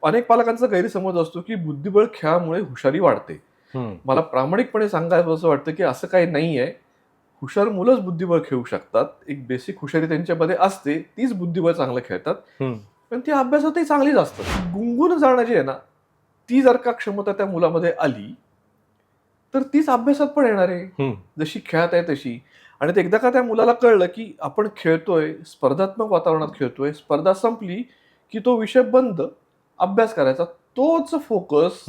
अनेक पालकांचा गैरसमज असतो की बुद्धिबळ खेळामुळे हुशारी वाढते. मला प्रामाणिकपणे सांगायचं असं वाटतं की असं काही नाहीये. हुशार मुलंच बुद्धिबळ खेळू शकतात. एक बेसिक हुशारी त्यांच्यामध्ये असते, तीच बुद्धिबळ चांगलं खेळतात. पण ती अभ्यासातही चांगलीच असतात. गुंगून जाणं जे आहे ना, ती जर का क्षमता त्या मुलामध्ये आली, तर तीच अभ्यासात पण येणार आहे. जशी खेळात आहे तशी. आणि ते एकदा का त्या मुलाला कळलं की आपण खेळतोय, स्पर्धात्मक वातावरणात खेळतोय, स्पर्धा संपली की तो विषय बंद, अभ्यास करायचा. तोच फोकस,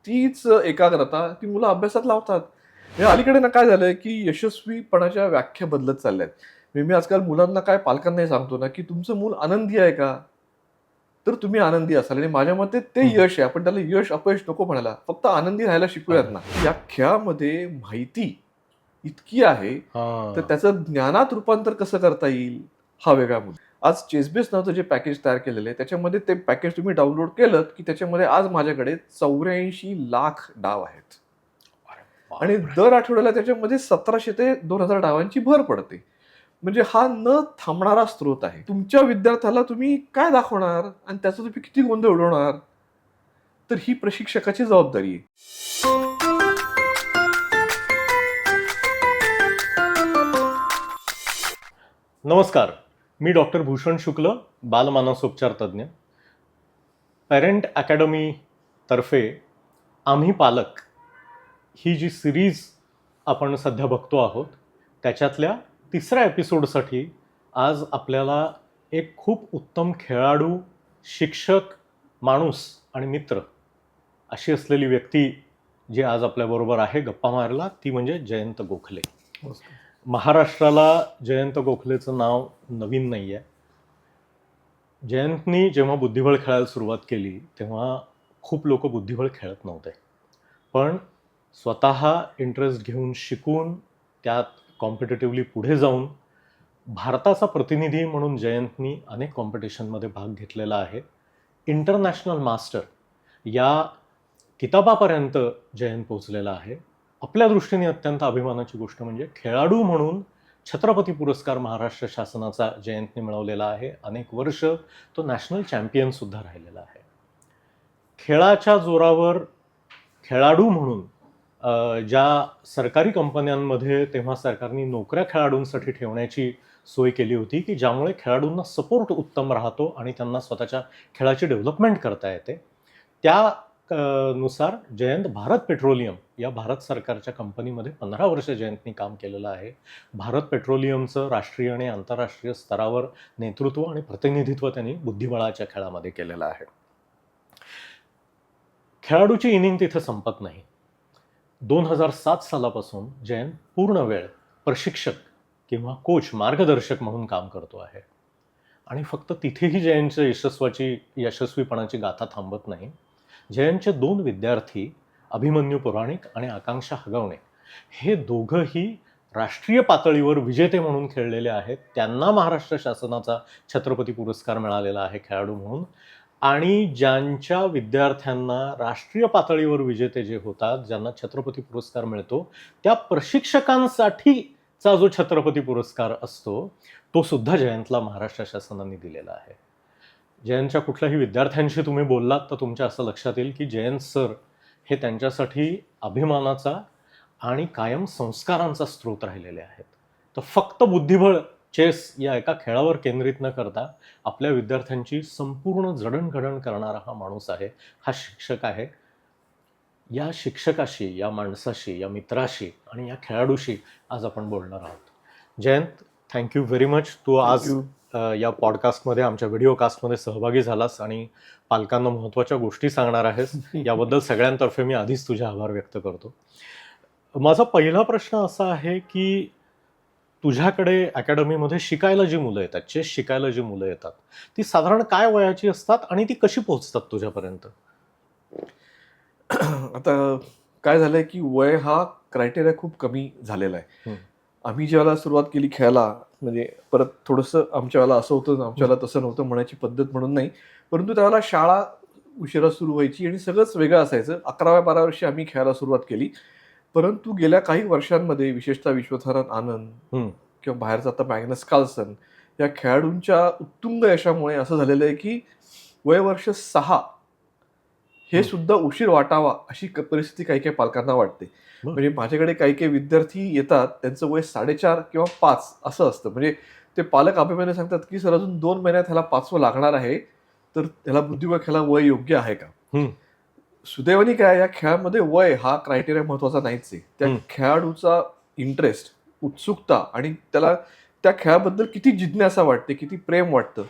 तीच एकाग्रता ती मुलं अभ्यासात लावतात. हे अलीकडे ना काय झालंय की यशस्वीपणाच्या व्याख्या बदलत चालल्यात. मी आजकाल मुलांना काय पालकांनाही सांगतो ना, की तुमचं मूल आनंदी आहे का? तर तुम्ही आनंदी असाल आणि माझ्या मते ते यश आहे. आपण त्याला यश, अपयश नको म्हणायला. फक्त आनंदी राहायला शिकूयात ना. या खेळामध्ये माहिती इतकी आहे, तर त्याचं ज्ञानात रूपांतर कसं करता येईल, हा वेगळा मुद्दा. आज चेसबेस नावाचं जे पॅकेज तयार केलेलं आहे, त्याच्यामध्ये ते पॅकेज तुम्ही डाउनलोड केलंत, की त्याच्यामध्ये आज माझ्याकडे 84 लाख डाव आहेत. आणि दर आठवड्याला त्याच्यामध्ये 1700 ते 2000 डावांची भर पडते. म्हणजे हा न थांबणारा स्रोत आहे. तुमच्या विद्यार्थ्याला तुम्ही काय दाखवणार आणि त्याचा तुम्ही किती गोंधळ उडवणार? तर ही प्रशिक्षकाची जबाबदारी आहे. नमस्कार, मी डॉक्टर भूषण शुक्ल, बालमानसोपचार तज्ज्ञ. पेरेंट अकॅडमी तर्फे आम्ही पालक ही जी सिरीज आपण सध्या बघतो आहोत, त्याच्यातल्या तिसऱ्या एपिसोडसाठी आज आपल्याला एक खूप उत्तम खेळाडू, शिक्षक, माणूस आणि मित्र अशी असलेली व्यक्ती जी आज आपल्याबरोबर आहे गप्पा मारायला, ती म्हणजे जयंत गोखले. महाराष्ट्राला जयंत गोखलेचं नाव नवीन नाही आहे. जयंतनी जेव्हा बुद्धिबळ खेळायला सुरुवात केली तेव्हा खूप लोक बुद्धिबळ खेळत नव्हते, पण स्वतः इंटरेस्ट घेऊन शिकून त्यात कॉम्पिटेटिव्हली पुढे जाऊन भारताचा प्रतिनिधी म्हणून जयंतनी अनेक कॉम्पिटिशनमध्ये भाग घेतलेला आहे. इंटरनॅशनल मास्टर या किताबापर्यंत जयंत पोहोचलेला आहे. आपल्या दृष्टीने अत्यंत अभिमानाची गोष्ट म्हणजे खेळाडू म्हणून छत्रपती पुरस्कार महाराष्ट्र शासनाचा जयंतने मिळवलेला आहे. अनेक वर्ष तो नॅशनल चॅम्पियन सुद्धा राहिलेला आहे. खेळाच्या जोरावर खेळाडू म्हणून ज्या सरकारी कंपन्यांमध्ये तेव्हा सरकारने नोकऱ्या खेळाडूंसाठी ठेवण्याची सोय केली होती की ज्यामुळे खेळाडूंना सपोर्ट उत्तम राहतो आणि त्यांना स्वतःच्या खेळाची डेव्हलपमेंट करता येते, त्या नुसार जयंत भारत पेट्रोलियम या भारत सरकारच्या कंपनीमध्ये 15 वर्ष जयंतनी काम केलेलं आहे. भारत पेट्रोलियमचं राष्ट्रीय आणि आंतरराष्ट्रीय स्तरावर नेतृत्व आणि प्रतिनिधित्व त्यांनी बुद्धिबळाच्या खेळामध्ये केलेलं आहे. खेळाडूची इनिंग तिथे संपत नाही. 2007 सालापासून जयंत पूर्ण वेळ प्रशिक्षक किंवा कोच, मार्गदर्शक म्हणून काम करतो आहे. आणि फक्त तिथेही जयंतच्या यशस्वीपणाची गाथा थांबत नाही. जयंतचे 2 विद्यार्थी अभिमन्यू पुराणिक आणि आकांक्षा हगवणे हे दोघंही राष्ट्रीय पातळीवर विजेते म्हणून खेळलेले आहेत. त्यांना महाराष्ट्र शासनाचा छत्रपती पुरस्कार मिळालेला आहे खेळाडू म्हणून. आणि ज्यांच्या विद्यार्थ्यांना राष्ट्रीय पातळीवर विजेते जे होतात, ज्यांना छत्रपती पुरस्कार मिळतो, त्या प्रशिक्षकांसाठीचा जो छत्रपती पुरस्कार असतो तो सुद्धा जयंतला महाराष्ट्र शासनाने दिलेला आहे. जयंतच्या कुठल्याही विद्यार्थ्यांशी तुम्ही बोललात तर तुमच्या असं लक्षात येईल की जयंत सर हे त्यांच्यासाठी अभिमानाचा आणि कायम संस्कारांचा स्रोत राहिलेले आहेत. तर फक्त बुद्धिबळ, चेस या एका खेळावर केंद्रित न करता आपल्या विद्यार्थ्यांची संपूर्ण जडणघडण करणारा हा माणूस आहे, हा शिक्षक आहे. या शिक्षकाशी, या माणसाशी, या मित्राशी आणि या खेळाडूशी आज आपण बोलणार आहोत. Jayant, thank you very much. तू आज या पॉडकास्टमध्ये, आमच्या व्हिडिओ कास्टमध्ये सहभागी झालास आणि पालकांना महत्त्वाच्या गोष्टी सांगणार आहेस. याबद्दल सगळ्यांतर्फे मी आधीच तुझे आभार व्यक्त करतो. माझा पहिला प्रश्न असा आहे की तुझ्याकडे अकॅडमीमध्ये शिकायला जी मुलं येतात, चेस शिकायला जी मुलं येतात, ती साधारण काय वयाची असतात आणि ती कशी पोहोचतात तुझ्यापर्यंत? आता काय झालंय की वय हा क्रायटेरिया खूप कमी झालेला आहे. आम्ही ज्यावेळेला सुरुवात केली खेळायला, म्हणजे परत थोडंसं आमच्या वेळेला असं होतं, आमच्या वेळेला तसं नव्हतं म्हणायची पद्धत म्हणून नाही, परंतु त्यावेळेला शाळा उशिरा सुरू व्हायची आणि सगळंच वेगळं असायचं. 11व्या-12व्या वर्षी आम्ही खेळायला सुरुवात केली. परंतु गेल्या काही वर्षांमध्ये विशेषतः विश्वथारन आनंद किंवा बाहेरचा आता मॅग्नस कार्लसन या खेळाडूंच्या उत्तुंग यशामुळे असं झालेलं आहे की वय वर्ष 6 हे सुद्धा उशीर वाटावा अशी परिस्थिती काही काही पालकांना वाटते. बरं. म्हणजे माझ्याकडे काही काही विद्यार्थी येतात, त्यांचं वय 4.5 किंवा 5 असं असतं. म्हणजे ते पालक अभिमानाने सांगतात की सर अजून 2 महिन्यात ह्याला 5वं लागणार आहे, तर ह्याला बुद्धिबळ खेळायला वय योग्य आहे का? सुदैवाने काय, या खेळामध्ये वय हा क्रायटेरिया महत्वाचा नाहीच आहे. त्या खेळाडूचा इंटरेस्ट, उत्सुकता आणि त्याला त्या खेळाबद्दल किती जिज्ञासा वाटते, किती प्रेम वाटतं,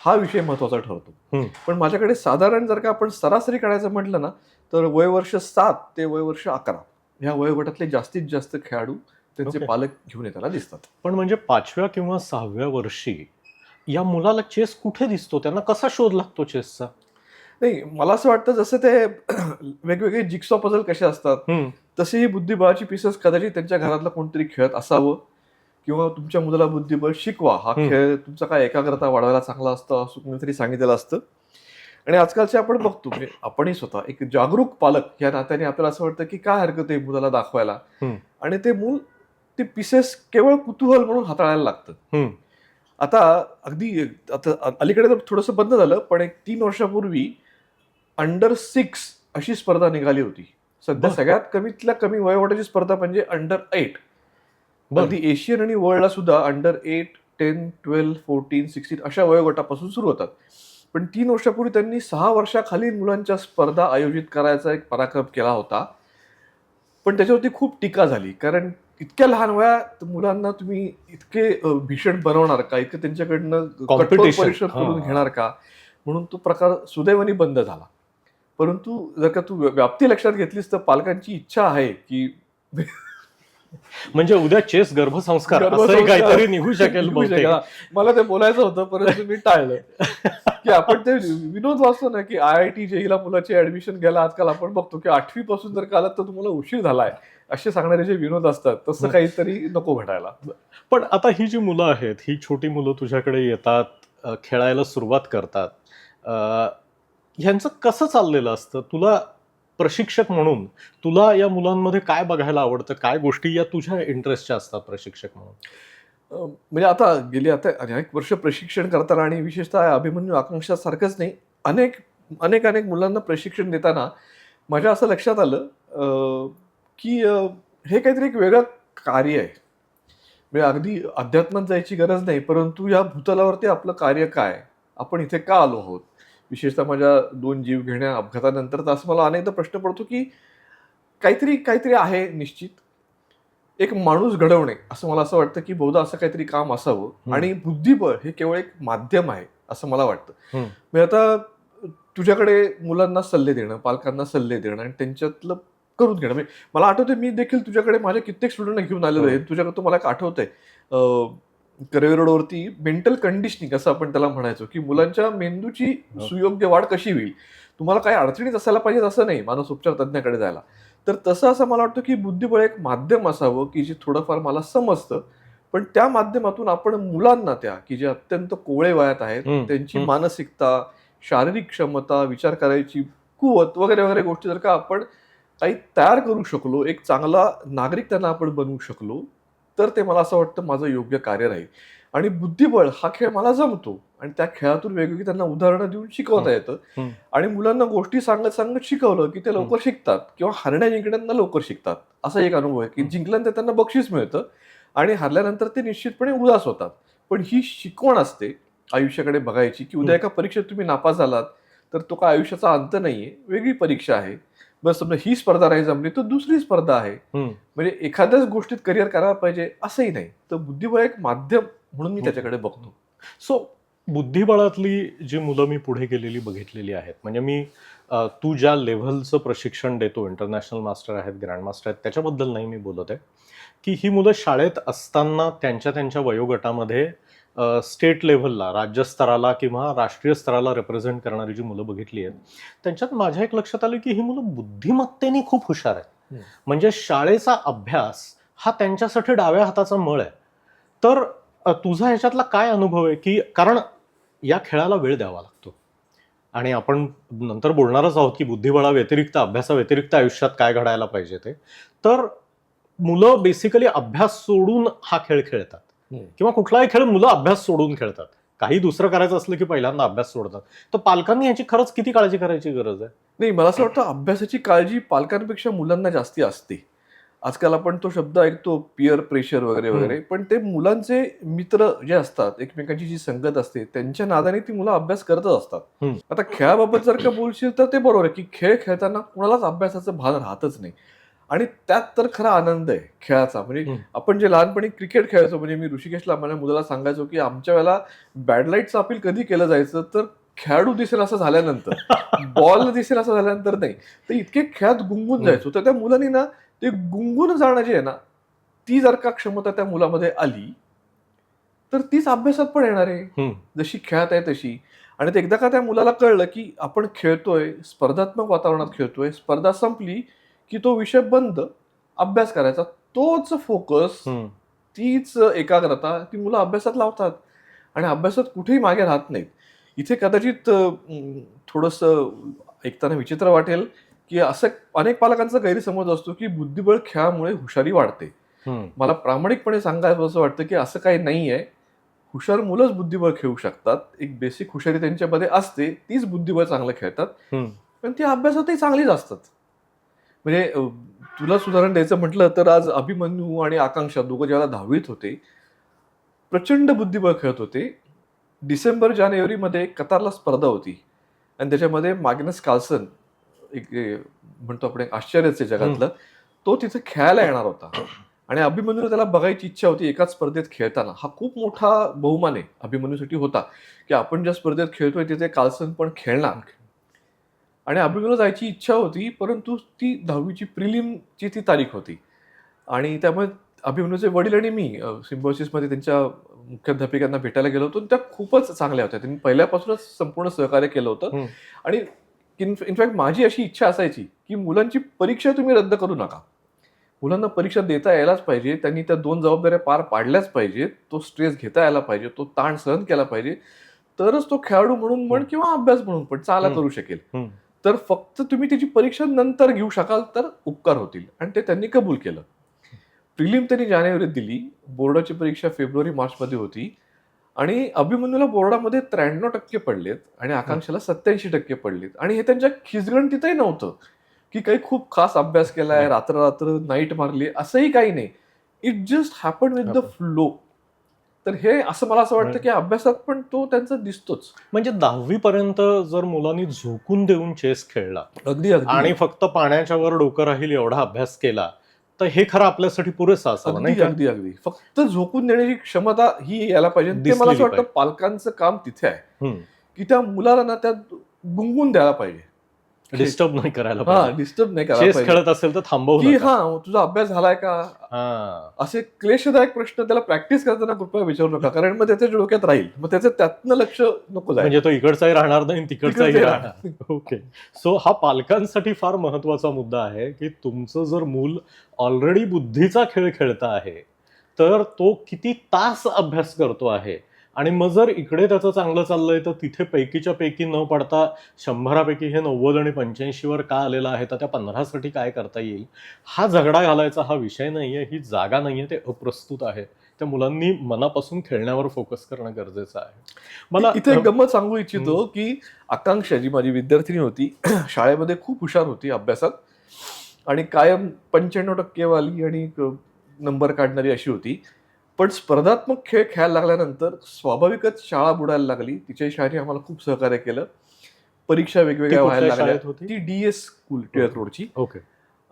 हा विषय महत्वाचा ठरतो. पण माझ्याकडे साधारण जर का आपण सरासरी काढायचं म्हटलं ना, तर वय वर्ष 7 ते वय वर्ष 11 ह्या वयोगटातले जास्तीत जास्त खेळाडू त्यांचे पालक घेऊन येताना दिसतात. पण म्हणजे 5व्या किंवा 6व्या वर्षी या मुलाला चेस कुठे दिसतो? त्यांना कसा शोध लागतो चेसचा? नाही, मला असं वाटतं जसं ते वेगवेगळे जिक्सॉ पझल कसे असतात, तसे ही बुद्धिबळाची पीसेस कदाचित त्यांच्या घरातलं कोणतरी खेळत असावं, किंवा तुमच्या मुलाला बुद्धिबळ शिकवा, हा खेळ तुमचा काय एकाग्रता वाढवायला चांगला असतं असं कोणीतरी सांगितलेलं असतं. आणि आजकालचे आपण बघतो, म्हणजे आपणही स्वतः एक जागरूक पालक या नात्याने आपल्याला असं वाटतं की काय हरकत आहे मुलाला दाखवायला, आणि ते मूल ते पीसेस केवळ कुतूहल म्हणून हाताळायला लागतं. आता अगदी आता अलीकडे तर थोडंसं बंद झालं, पण एक 3 वर्षापूर्वी अंडर 6 अशी स्पर्धा निघाली होती. सध्या सगळ्यात कमीतल्या कमी वयोगटाची स्पर्धा म्हणजे अंडर 8. अगदी एशियन आणि वर्ल्डला सुद्धा अंडर 8, 10, 12, 14, 16 अशा वयोगटापासून सुरू होतात. पण 3 वर्षापूर्वी त्यांनी 6 वर्षाखालील मुलांच्या स्पर्धा आयोजित करायचा एक पराक्रम केला होता. पण त्याच्यावरती खूप टीका झाली, कारण इतक्या लहान वयात मुलांना तुम्ही इतके भीषण बनवणार का, इतकं त्यांच्याकडनं कठोर परिश्रम करून घेणार का, म्हणून तो प्रकार सुदैवाने बंद झाला. परंतु जर का तू व्याप्ती लक्षात घेतलीस तर पालकांची इच्छा आहे की म्हणजे उद्या चेस गर्भसंस्कार असंही काहीतरी निघू शकेल. मला ते बोलायचं होतं, परंतु मी टाळलं. की आपण ते विनोद वाचतो ना की IIT JEE मुलाचे ऍडमिशन घ्यायला आजकाल आपण बघतो की 8वी पासून जर का आलात तर तुम्हाला उशीर झालाय, असे सांगणारे जे विनोद असतात, तसं काहीतरी नको घडायला. पण आता ही जी मुलं आहेत, ही छोटी मुलं तुझ्याकडे येतात, खेळायला सुरुवात करतात, ह्यांचं कसं चाललेलं असतं? तुला प्रशिक्षक म्हणून तुला या मुलांमध्ये काय बघायला आवडतं? काय गोष्टी या तुझ्या इंटरेस्टच्या असतात प्रशिक्षक म्हणून? म्हणजे आता गेली अनेक वर्ष प्रशिक्षण करताना, आणि विशेषतः अभिमन्यू आकांक्षा सारखंच नाही, अनेक मुलांना प्रशिक्षण देताना माझ्या असं लक्षात आलं की हे काहीतरी एक वेगळं कार्य आहे. म्हणजे अगदी अध्यात्मात जायची गरज नाही, परंतु या भूतलावरती आपलं कार्य काय, आपण इथे का आलो आहोत. विशेषतः माझ्या 2 जीवघेण्या अपघातानंतर तर असं मला अनेकदा प्रश्न पडतो की काहीतरी आहे निश्चित, एक माणूस घडवणे, असं मला असं वाटतं की बहुधा असं काहीतरी काम असावं. आणि बुद्धिबळ हे केवळ एक माध्यम आहे असं मला वाटतं. म्हणजे आता तुझ्याकडे मुलांना सल्ले देणं, पालकांना सल्ले देणं आणि त्यांच्यातलं करून घेणं, म्हणजे मला आठवतंय मी देखील तुझ्याकडे माझ्या कित्येक स्टुडंटना घेऊन आलेलो आहे. तुझ्याकडे तुम्हाला एक आठवतंय करवे रोडवरती मेंटल कंडिशनिंग असं आपण त्याला म्हणायचो, की मुलांच्या मेंदूची सुयोग्य वाढ कशी होईल. तुम्हाला काही अडचणीत असायला पाहिजे असं नाही मानसोपचार तज्ञाकडे जायला. तर तसं असं मला वाटतं की बुद्धिबळ एक माध्यम असावं की जे थोडंफार मला समजतं, पण त्या माध्यमातून आपण मुलांना की जे अत्यंत कोवळे वयात आहेत त्यांची मानसिकता, शारीरिक क्षमता, विचार करायची कुवत वगैरे वगैरे गोष्टी जर का आपण काही तयार करू शकलो, एक चांगला नागरिक त्यांना आपण बनवू शकलो, तर ते मला असं वाटतं माझं योग्य कार्य राहील. आणि बुद्धिबळ हा खेळ मला जमतो, आणि त्या खेळातून वेगवेगळी त्यांना उदाहरणं देऊन शिकवता येतं. आणि मुलांना गोष्टी सांगत शिकवलं की ते लवकर शिकतात, किंवा हरण्या जिंकण्यांना लवकर शिकतात. असा एक अनुभव आहे की जिंकल्यानंतर त्यांना बक्षीस मिळतं आणि हरल्यानंतर ते निश्चितपणे उदास होतात. पण ही शिकवण असते आयुष्याकडे बघायची, की उद्या एका परीक्षेत तुम्ही नापास झालात तर तो काय आयुष्याचा अंत नाहीये, वेगळी परीक्षा आहे. बस समजा ही स्पर्धा नाही जमली तर दुसरी स्पर्धा आहे. म्हणजे एखाद्याच गोष्टीत करिअर करायला पाहिजे असंही नाही. तर बुद्धिबळ एक माध्यम म्हणून मी त्याच्याकडे बघतो. सो बुद्धिबळातली जी मुलं मी पुढे गेलेली बघितलेली आहेत, म्हणजे मी तू ज्या लेव्हलचं प्रशिक्षण देतो, इंटरनॅशनल मास्टर आहेत, ग्रँड मास्टर आहेत, त्याच्याबद्दल नाही मी बोलत आहे, की ही मुलं शाळेत असताना त्यांच्या वयोगटामध्ये स्टेट लेव्हलला, राज्यस्तराला किंवा राष्ट्रीय स्तराला रिप्रेझेंट करणारी जी मुलं बघितली आहेत, त्यांच्यात माझ्या एक लक्षात आलं की ही मुलं बुद्धिमत्तेने खूप हुशार आहेत. म्हणजे शाळेचा अभ्यास हा त्यांच्यासाठी डाव्या हाताचा मळ आहे. तर तुझा ह्याच्यातला काय अनुभव आहे, की कारण या खेळाला वेळ द्यावा लागतो, आणि आपण नंतर बोलणारच आहोत की बुद्धिबळा व्यतिरिक्त, अभ्यासाव्यतिरिक्त आयुष्यात काय घडायला पाहिजे ते. तर मुलं बेसिकली अभ्यास सोडून हा खेळ खेळतात, किंवा कुठलाही खेळ मुलं अभ्यास सोडून खेळतात. काही दुसरं करायचं असलं की पहिल्यांदा अभ्यास सोडतात. तर पालकांनी याची खरंच किती काळजी करायची गरज आहे? नाही, मला असं वाटतं अभ्यासाची काळजी पालकांपेक्षा मुलांना जास्ती असते. आजकाल आपण तो शब्द ऐकतो पिअर प्रेशर वगैरे हम्म. वगैरे, पण ते मुलांचे मित्र जे असतात, एकमेकांची जी संगत असते, त्यांच्या नादाने ती मुलं अभ्यास करतच असतात. हम्म. आता खेळाबाबत जर का बोलशील तर ते बरोबर आहे, की खेळ खेळताना कुणालाच अभ्यासाचं भान राहतच नाही. आणि त्यात तर खरा आनंद आहे खेळाचा. म्हणजे हम्म. आपण जे लहानपणी क्रिकेट खेळायचो, म्हणजे मी ऋषिकेशला माझ्या मुलाला सांगायचो, की आमच्या वेळेला बॅडलाईटचं अपील कधी केलं जायचं, तर खेळाडू दिसेल असं झाल्यानंतर, बॉल दिसेल असं झाल्यानंतर नाही. तर इतके खेळात गुंगून जायचो. तर त्या मुलांनी ना ते गुंगून जाणं जे आहे ना, ती जर का क्षमता त्या मुलामध्ये आली, तर तीच अभ्यासात पण येणार आहे. हम्म. जशी खेळात आहे तशी. आणि ते एकदा का त्या मुलाला कळलं, की आपण खेळतोय, स्पर्धात्मक वातावरणात खेळतोय, स्पर्धा संपली, की तो विषय बंद, अभ्यास करायचा. तोच फोकस, हम्म. तीच एकाग्रता ती मुलं अभ्यासात लावतात आणि अभ्यासात कुठेही मागे राहत नाहीत. इथे कदाचित थोडंसं ऐकताना विचित्र वाटेल, की असं अनेक पालकांचा गैरसमज असतो, की बुद्धिबळ खेळामुळे हुशारी वाढते. हम्म. मला प्रामाणिकपणे सांगायचं असं वाटतं, की असं काही नाहीये. हुशार मुलंच बुद्धिबळ खेळू शकतात. एक बेसिक हुशारी त्यांच्यामध्ये असते, तीच बुद्धिबळ चांगलं खेळतात. हम्म. पण ती अभ्यासातही चांगलीच असतात. म्हणजे तुला उदाहरण द्यायचं म्हटलं तर आज अभिमन्यू आणि आकांक्षा दोघं ज्यावेळेला 10वीत होते, प्रचंड बुद्धिबळ खेळत होते. डिसेंबर-जानेवारीमध्ये कतारला स्पर्धा होती आणि त्याच्यामध्ये मॅग्नस कार्लसन, एक म्हणतो आपण एक आश्चर्यच आहे जगातलं, तो तिथे खेळायला येणार होता आणि अभिमन्यूला त्याला बघायची इच्छा होती एकाच स्पर्धेत खेळताना. हा खूप मोठा बहुमान आहे अभिमन्यूसाठी होता, की आपण ज्या स्पर्धेत खेळतोय तिथे कार्लसन पण खेळणार. आणि अभिमन्यूला जायची इच्छा होती, परंतु ती 10वीची प्रिलिमची ती तारीख होती आणि त्यामुळे अभिमन्यूचे वडील आणि मी सिम्बायोसिसमध्ये त्यांच्या मुख्याध्यापिकांना भेटायला गेलो होतो. त्या खूपच चांगल्या होत्या. त्यांनी पहिल्यापासूनच संपूर्ण सहकार्य केलं होतं हम्म. आणि इनफॅक्ट माझी अशी इच्छा असायची, की मुलांची परीक्षा तुम्ही रद्द करू नका. मुलांना परीक्षा देता यायलाच पाहिजे. त्यांनी त्या 2 जबाबदाऱ्या पार पाडल्याच पाहिजेत. तो स्ट्रेस घेता यायला पाहिजे. तो ताण सहन केला पाहिजे. तरच तो खेळाडू म्हणून म्हण किंवा अभ्यास म्हणून पण चांगला करू शकेल. हम्म. तर फक्त तुम्ही त्याची परीक्षा नंतर घेऊ शकाल तर उपकार होतील आणि ते त्यांनी कबूल केलं. प्रिलिम त्यांनी जानेवारीत दिली. बोर्डाची परीक्षा फेब्रुवारी-मार्चमध्ये होती आणि अभिमन्यूला बोर्डामध्ये 93% पडलेत आणि आकांक्षाला 87% पडलेत आणि हे त्यांच्या खिजगणतीतही नव्हतं, की काही खूप खास अभ्यास केलाय, रात्र-रात्र नाईट मारली असंही काही नाही. It just happened with the flow. तर हे असं मला असं वाटतं, की अभ्यासात पण तो त्यांचा दिसतोच. म्हणजे 10वी पर्यंत जर मुलांनी झोकून देऊन चेस खेळला अगदी, अगदी. आणि फक्त पाण्याच्या वर डोकं राहील एवढा अभ्यास केला, तर हे खरं आपल्यासाठी पुरेसं असावं, नाही अगदी, का? अगदी, अगदी. फक्त झोकून देण्याची क्षमता ही यायला पाहिजे. ते मला दिसलेली असं वाटतं पाहिजे. पालकांचं काम तिथे आहे, हम्म. की त्या मुलाला ना त्यात गुंगून द्यायला पाहिजे. डिस्टर्ब नाही करायला हां, पाहिजे. डिस्टर्ब नाही करायला चेस पाहिजे. खेळत असेल तर थांबवू की नका. तुझा अभ्यास झालाय का? हां. असे क्लेशदायक प्रश्न त्याला प्रॅक्टिस करताना कृपया विचारू नका. कारण मग त्याच्या डोक्यात राहील. मग त्याचं त्यातनं लक्ष नको जायला. म्हणजे तो इकडचाही राहणार नाही, तिकडचाही तिकडचाही राहणार. ओके. सो हा पालकांसाठी फार महत्वाचा मुद्दा आहे, की तुमचं जर मूल ऑलरेडी बुद्धीचा खेळ खेळत आहे, तर तो किती तास अभ्यास करतो आहे. आणि मग जर इकडे त्याचं चांगलं चाललंय, तर तिथे पैकीच्या पैकी न पडता 100पैकी हे 90 आणि 85वर का आलेलं आहे, तर त्या 15साठी काय करता येईल, हा झगडा घालायचा हा विषय नाहीये, ही जागा नाहीये, ते अप्रस्तुत आहे. त्या मुलांनी मनापासून खेळण्यावर फोकस करणं गरजेचं आहे. मला इथे एक गंमत सांगू इच्छितो, की आकांक्षा जी माझी विद्यार्थिनी होती, शाळेमध्ये खूप हुशार होती अभ्यासात आणि कायम 95% वाली आणि नंबर काढणारी अशी होती. पण स्पर्धात्मक खेळ खेळायला लागल्यानंतर स्वाभाविकच शाळा बुडायला लागली. तिच्याही शाळेने आम्हाला खूप सहकार्य केलं. परीक्षा ती वेगवेगळ्या व्हायला कुठल्या लागल्या. शाळेत होती? ती डी.एस. स्कूल टिळक रोडची ओके.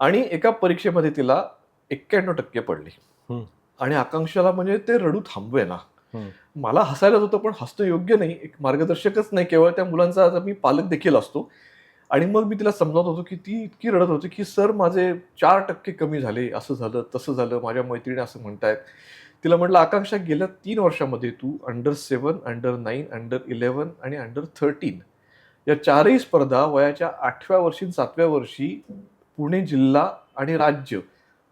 आणि एका परीक्षेमध्ये तिला 91% पडले हम्म. आणि आकांक्षाला म्हणजे ते रडू थांबवेना. हम्म. मला हसायलाच होतं, पण हसणं योग्य नाही. एक मार्गदर्शकच नाही, केवळ त्या मुलांचा आता मी पालक देखील असतो. आणि मग मी तिला समजावत होतो, की ती इतकी रडत होती, की "सर माझे 4% कमी झाले, असं झालं, तसं झालं, माझ्या मैत्रिणी असं म्हणतायत." तिला म्हटलं, "आकांक्षा गेल्या 3 वर्षामध्ये तू अंडर-7, अंडर-9, अंडर-11 आणि अंडर-13 या 4ही स्पर्धा वयाच्या 8व्या वर्षी आणि 7व्या वर्षी पुणे जिल्हा आणि राज्य,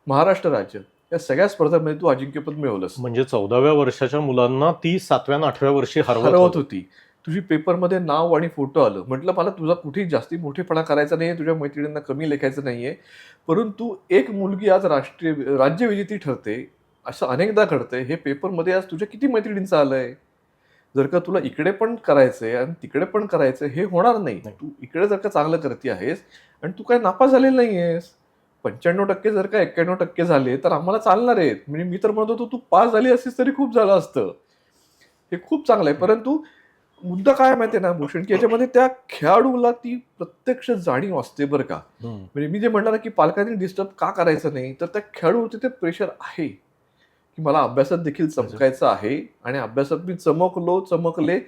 महाराष्ट्र राज्य या सगळ्या स्पर्धांमध्ये तू अजिंक्यपद मिळवलंस." म्हणजे 14व्या वर्षाच्या मुलांना ती 7व्या आणि 8व्या वर्षी हरवत हरवत होती. होती. तुझी पेपरमध्ये नाव आणि फोटो आलं. म्हटलं, "मला तुझा कुठेही जास्ती मोठेपणा करायचा नाहीये, तुझ्या मैत्रिणींना कमी लेखायचं नाहीये. परंतु एक मुलगी आज राज्यविजेती ठरते, असं अनेकदा घडतंय. हे पेपरमध्ये आज तुझ्या किती मैत्रिणींचं आलंय? जर का तुला इकडे पण करायचंय आणि तिकडे पण करायचंय हे होणार नाही. नाही. तू इकडे जर का चांगलं करते आहेस आणि तू काय नापास झालेला नाहीयेस, 95% जर का 91% झाले तर आम्हाला चालणार आहेत. म्हणजे मी तर म्हणत होतो तू पास झाली असतीस तरी खूप झालं असतं. हे खूप चांगलं आहे. परंतु मुद्दा काय माहितीये ना भूषण, की याच्यामध्ये त्या खेळाडूला ती प्रत्यक्ष जाणीव असते बरं का. म्हणजे मी जे म्हणलं ना की पालकांनी डिस्टर्ब का करायचं नाही, तर त्या खेळाडूवरती ते प्रेशर आहे की मला अभ्यासात देखील चमकायचं आहे आणि अभ्यासात मी चमकले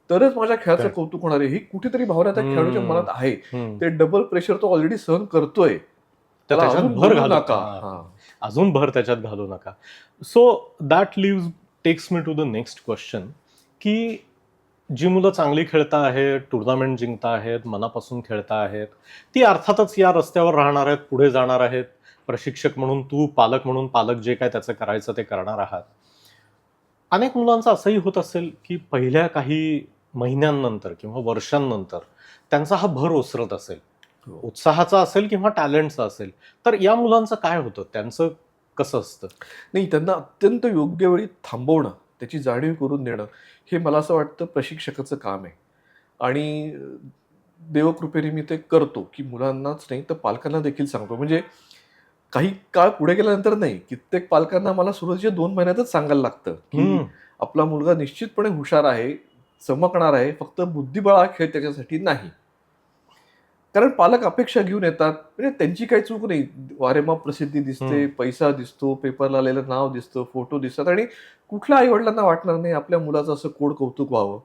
तरच माझ्या खेळाचं Correct. कौतुक होणार आहे. ही कुठेतरी भावना त्या खेळाडूच्या हम्म. मनात आहे. हम्म. ते डबल प्रेशर तो ऑलरेडी सहन करतोय. तर त्याला त्याच्यात अजून भर बोलू घालू नका. हा. हा. अजून भर त्याच्यात घालू नका. So that leaves takes me to the next question, की जी मुलं चांगली खेळता आहेत, टुर्नामेंट जिंकता आहेत, मनापासून खेळता आहेत, ती अर्थातच या रस्त्यावर राहणार आहेत, पुढे जाणार आहेत. प्रशिक्षक म्हणून तू, पालक म्हणून पालक जे काय त्याचं करायचं ते करणार आहात. अनेक मुलांचं असंही होत असेल की पहिल्या काही महिन्यांनंतर किंवा वर्षांनंतर त्यांचा हा भर ओसरत असेल, हो. उत्साहाचा असेल किंवा टॅलेंटचा असेल. तर या मुलांचं काय होतं, त्यांचं कसं असतं? नाही, त्यांना अत्यंत योग्य वेळी थांबवणं, त्याची जाणीव करून देणं, हे मला असं वाटतं प्रशिक्षकाचं काम आहे. आणि देवकृपेने मी ते करतो, की मुलांनाच नाही तर पालकांना देखील सांगतो. म्हणजे काही काळ पुढे गेल्यानंतर नाही, कित्येक पालकांना मला सुरुवातीच्या 2 महिन्यातच सांगायला लागतं, की आपला मुलगा निश्चितपणे हुशार आहे, चमकणार आहे, फक्त बुद्धिबळ हा खेळ त्याच्यासाठी नाही. कारण पालक अपेक्षा घेऊन येतात, म्हणजे त्यांची काही चूक नाही. वारेमाप प्रसिद्धी दिसते, पैसा दिसतो, पेपरला आलेलं नाव दिसतं, फोटो दिसतात आणि कुठल्या आई-वडिलांना वाटणार नाही आपल्या मुलाचं असं कोड कौतुक व्हावं.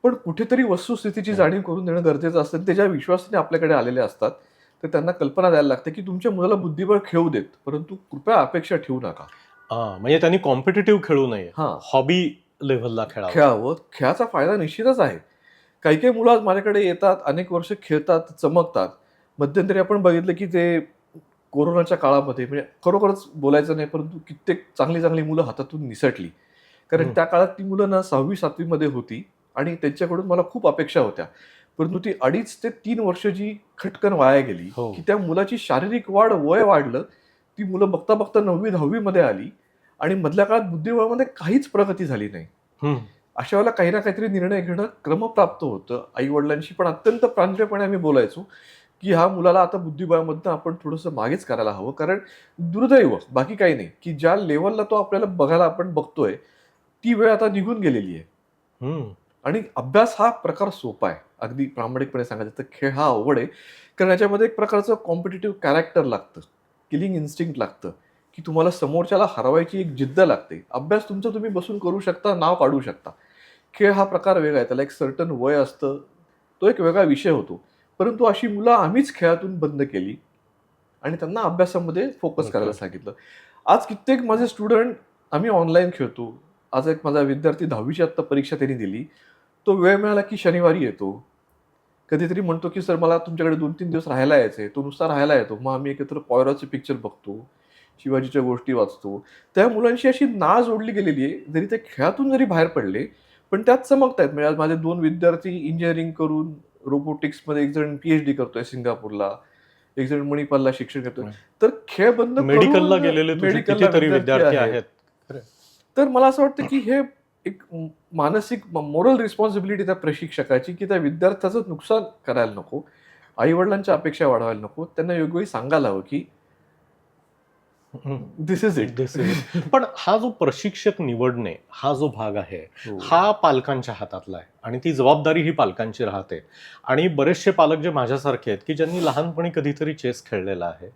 पण कुठेतरी वस्तुस्थितीची जाणीव करून देणं गरजेचं असतं. ते ज्या विश्वासाने आपल्याकडे आलेले असतात, तर त्यांना कल्पना द्यायला लागते, की तुमच्या मुलाला बुद्धिबळ खेळू देत, परंतु कृपया अपेक्षा ठेवू नका. म्हणजे त्यांनी कॉम्पिटिटिव्ह खेळू नये, हां, हॉबी लेव्हलला खेळावं. खेळावं. खेळाचा फायदा निश्चितच आहे. काही-काही मुलं आज माझ्याकडे येतात, अनेक वर्ष खेळतात, चमकतात. मध्यंतरी आपण बघितलं, की ते कोरोनाच्या काळामध्ये म्हणजे खरोखरच बोलायचं नाही, परंतु कित्येक चांगली-चांगली मुलं हातातून निसटली. कारण त्या काळात ती मुलं ना 6वी-7वी मध्ये होती आणि त्यांच्याकडून मला खूप अपेक्षा होत्या. परंतु ती 2.5 ते 3 वर्ष जी खटकन वाया गेली, हो. की त्या मुलाची शारीरिक वाढ, वय वाढलं. ती मुलं बघता-बघता 9वी-10वी मध्ये आली आणि मधल्या काळात बुद्धिबळामध्ये काहीच प्रगती झाली नाही. अशा वेळेला काही ना काहीतरी निर्णय घेणं क्रमप्राप्त होतं. आई-वडिलांशी पण अत्यंत प्रांजळपणे आम्ही बोलायचो, की ह्या मुलाला आता बुद्धिबळामधनं आपण थोडंसं मागेच करायला हवं. कारण दुर्दैव, बाकी काही नाही, की ज्या लेव्हलला तो आपल्याला बघायला आपण बघतोय, ती वेळ आता निघून गेलेली आहे. आणि अभ्यास हा प्रकार सोपा आहे. अगदी प्रामाणिकपणे सांगायचं तर खेळ हा अवघड आहे. कारण याच्यामध्ये एक प्रकारचं कॉम्पिटिटिव्ह कॅरेक्टर लागतं, किलिंग इन्स्टिंक्ट लागतं, की तुम्हाला समोरच्याला हरवायची एक जिद्द लागते. अभ्यास तुमचा तुम्ही बसून करू शकता, नाव काढू शकता. खेळ हा प्रकार वेगळा आहे. त्याला एक सर्टन वय असतं. तो एक वेगळा विषय होतो. परंतु अशी मुलं आम्हीच खेळातून बंद केली आणि त्यांना अभ्यासामध्ये फोकस करायला सांगितलं. आज कित्येक माझे स्टुडंट आम्ही ऑनलाईन खेळतो. आज एक माझा विद्यार्थी 10वीची आत्ता परीक्षा त्यांनी दिली. तो वेळ मिळाला की शनिवारी येतो. कधीतरी म्हणतो की सर मला तुमच्याकडे 2-3 दिवस राहायला यायचंय. तो नुसता राहायला येतो. मग आम्ही एकत्र पॉयराचे पिक्चर बघतो. शिवाजीच्या गोष्टी वाचतो. त्या मुलांशी अशी नाळ जोडली गेलेली आहे. जरी ते खेळातून जरी बाहेर पडले, पण त्यात चमकतायत. म्हणजे आज माझे 2 विद्यार्थी इंजिनिअरिंग करून रोबोटिक्समध्ये एक जण पी-एच-डी करतोय सिंगापूरला, एक जण मणिपालला शिक्षण घेतोय. तर खेळ बंद मेडिकलला करून गेलेले तुझे मेडिकलला कितीतरी विद्यार्थी आहेत. तर मला असं वाटतं की हे एक मानसिक मोरल रिस्पॉन्सिबिलिटी त्या प्रशिक्षकाची, की त्या विद्यार्थ्याचं नुकसान करायला नको. आई-वडिलांच्या अपेक्षा वाढवायला नको. त्यांना योग्य वेळी सांगायला हवं की दिस इज इट. पण हा जो प्रशिक्षक निवडणे हा जो भाग आहे, हो. हा पालकांच्या हातातला आहे आणि ती जबाबदारी ही पालकांची राहते. आणि बरेचसे पालक जे माझ्यासारखे आहेत की ज्यांनी लहानपणी कधीतरी चेस खेळलेला आहे,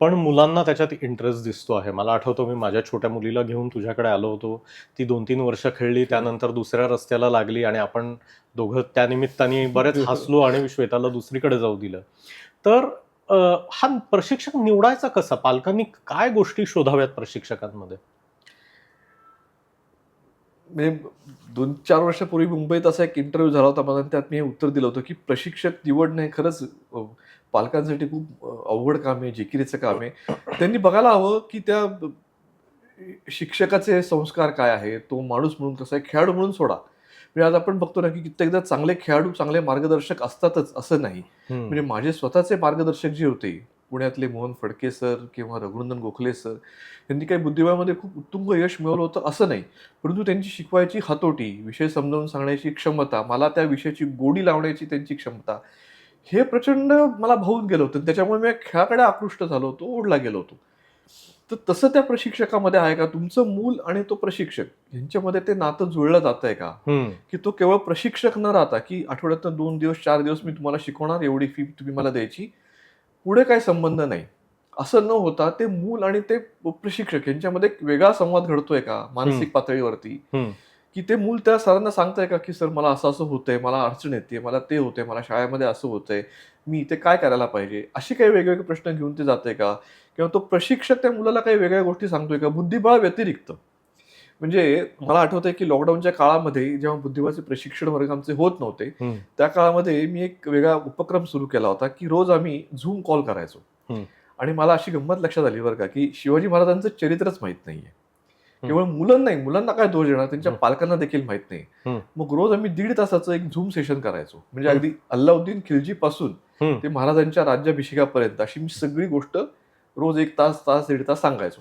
पण मुलांना त्याच्यात इंटरेस्ट दिसतो आहे. मला आठवतो मी माझ्या छोट्या मुलीला घेऊन तुझ्याकडे आलो होतो. ती 2-3 वर्ष खेळली, त्यानंतर दुसऱ्या रस्त्याला लागली आणि आपण दोघं त्यानिमित्ताने बरेच हसलो आणि श्वेताला दुसरीकडे जाऊ दिलं. तर हा प्रशिक्षक निवडायचा कसा? पालकांनी काय गोष्टी शोधाव्यात प्रशिक्षकांमध्ये? म्हणजे 2-4 वर्षापूर्वी मुंबईत असा एक इंटरव्ह्यू झाला होता माझा आणि त्यात मी हे उत्तर दिलं होतं, की प्रशिक्षक निवडणं हे खरंच पालकांसाठी खूप अवघड काम आहे, जिकिरीचं काम आहे. त्यांनी बघायला हवं, की त्या शिक्षकाचे संस्कार काय आहेत, तो माणूस म्हणून कसा आहे, खेळाडू म्हणून सोडा. म्हणजे आज आपण बघतो ना, की कित्येकदा चांगले खेळाडू, चांगले मार्गदर्शक असतातच असं नाही. म्हणजे माझे स्वतःचे मार्गदर्शक जे होते, पुण्यातले मोहन फडके सर किंवा रघुनंदन गोखले सर यांनी काही बुद्धिबळामध्ये खूप उत्तुंग यश मिळवलं होतं असं नाही, परंतु त्यांची शिकवायची हातोटी, विषय समजावून सांगण्याची क्षमता, मला त्या विषयाची गोडी लावण्याची त्यांची क्षमता, हे प्रचंड मला भावून गेलं होतं. त्याच्यामुळे मी खेळाकडे आकृष्ट झालो होतो, ओढला गेलो होतो. तर तसं त्या प्रशिक्षकामध्ये आहे का? तुमचं मूल आणि तो प्रशिक्षक यांच्यामध्ये ते नातं जुळलं जातंय का? की तो केवळ प्रशिक्षक न राहता की आठवड्यातनं 2 दिवस 4 दिवस मी तुम्हाला शिकवणार, एवढी फी तुम्ही मला द्यायची, पुढे काही संबंध नाही, असं न होता ते मूल आणि ते प्रशिक्षक यांच्यामध्ये एक वेगळा संवाद घडतोय का मानसिक पातळीवरती? की ते मूल त्या सरांना सांगतंय का की सर मला असं असं होतंय, मला अडचण येते, मला ते होतंय, मला शाळेमध्ये असं होतंय, मी इथे काय करायला पाहिजे? असे काही वेगवेगळे प्रश्न घेऊन ते जातंय का? किंवा तो प्रशिक्षक त्या मुलाला काही वेगळ्या गोष्टी सांगतोय का बुद्धिबळ व्यतिरिक्त? म्हणजे मला आठवतंय की लॉकडाऊनच्या काळामध्ये जेव्हा बुद्धिबळाचे प्रशिक्षण वर्ग आमचे होत नव्हते, त्या काळामध्ये मी एक वेगळा उपक्रम सुरू केला होता की रोज आम्ही झूम कॉल करायचो. आणि मला अशी गंमत लक्षात आली बरं का, की शिवाजी महाराजांचं चरित्रच माहित नाहीये. केवळ मुलांना काय दोष देणार, त्यांच्या पालकांना देखील माहित नाही. मग रोज आम्ही 1.5 तासाचं एक झूम सेशन करायचो. म्हणजे अगदी अल्लाउद्दीन खिलजी पासून ते महाराजांच्या राज्याभिषेकापर्यंत अशी मी सगळी गोष्ट रोज 1 तास 1.5 तास सांगायचो.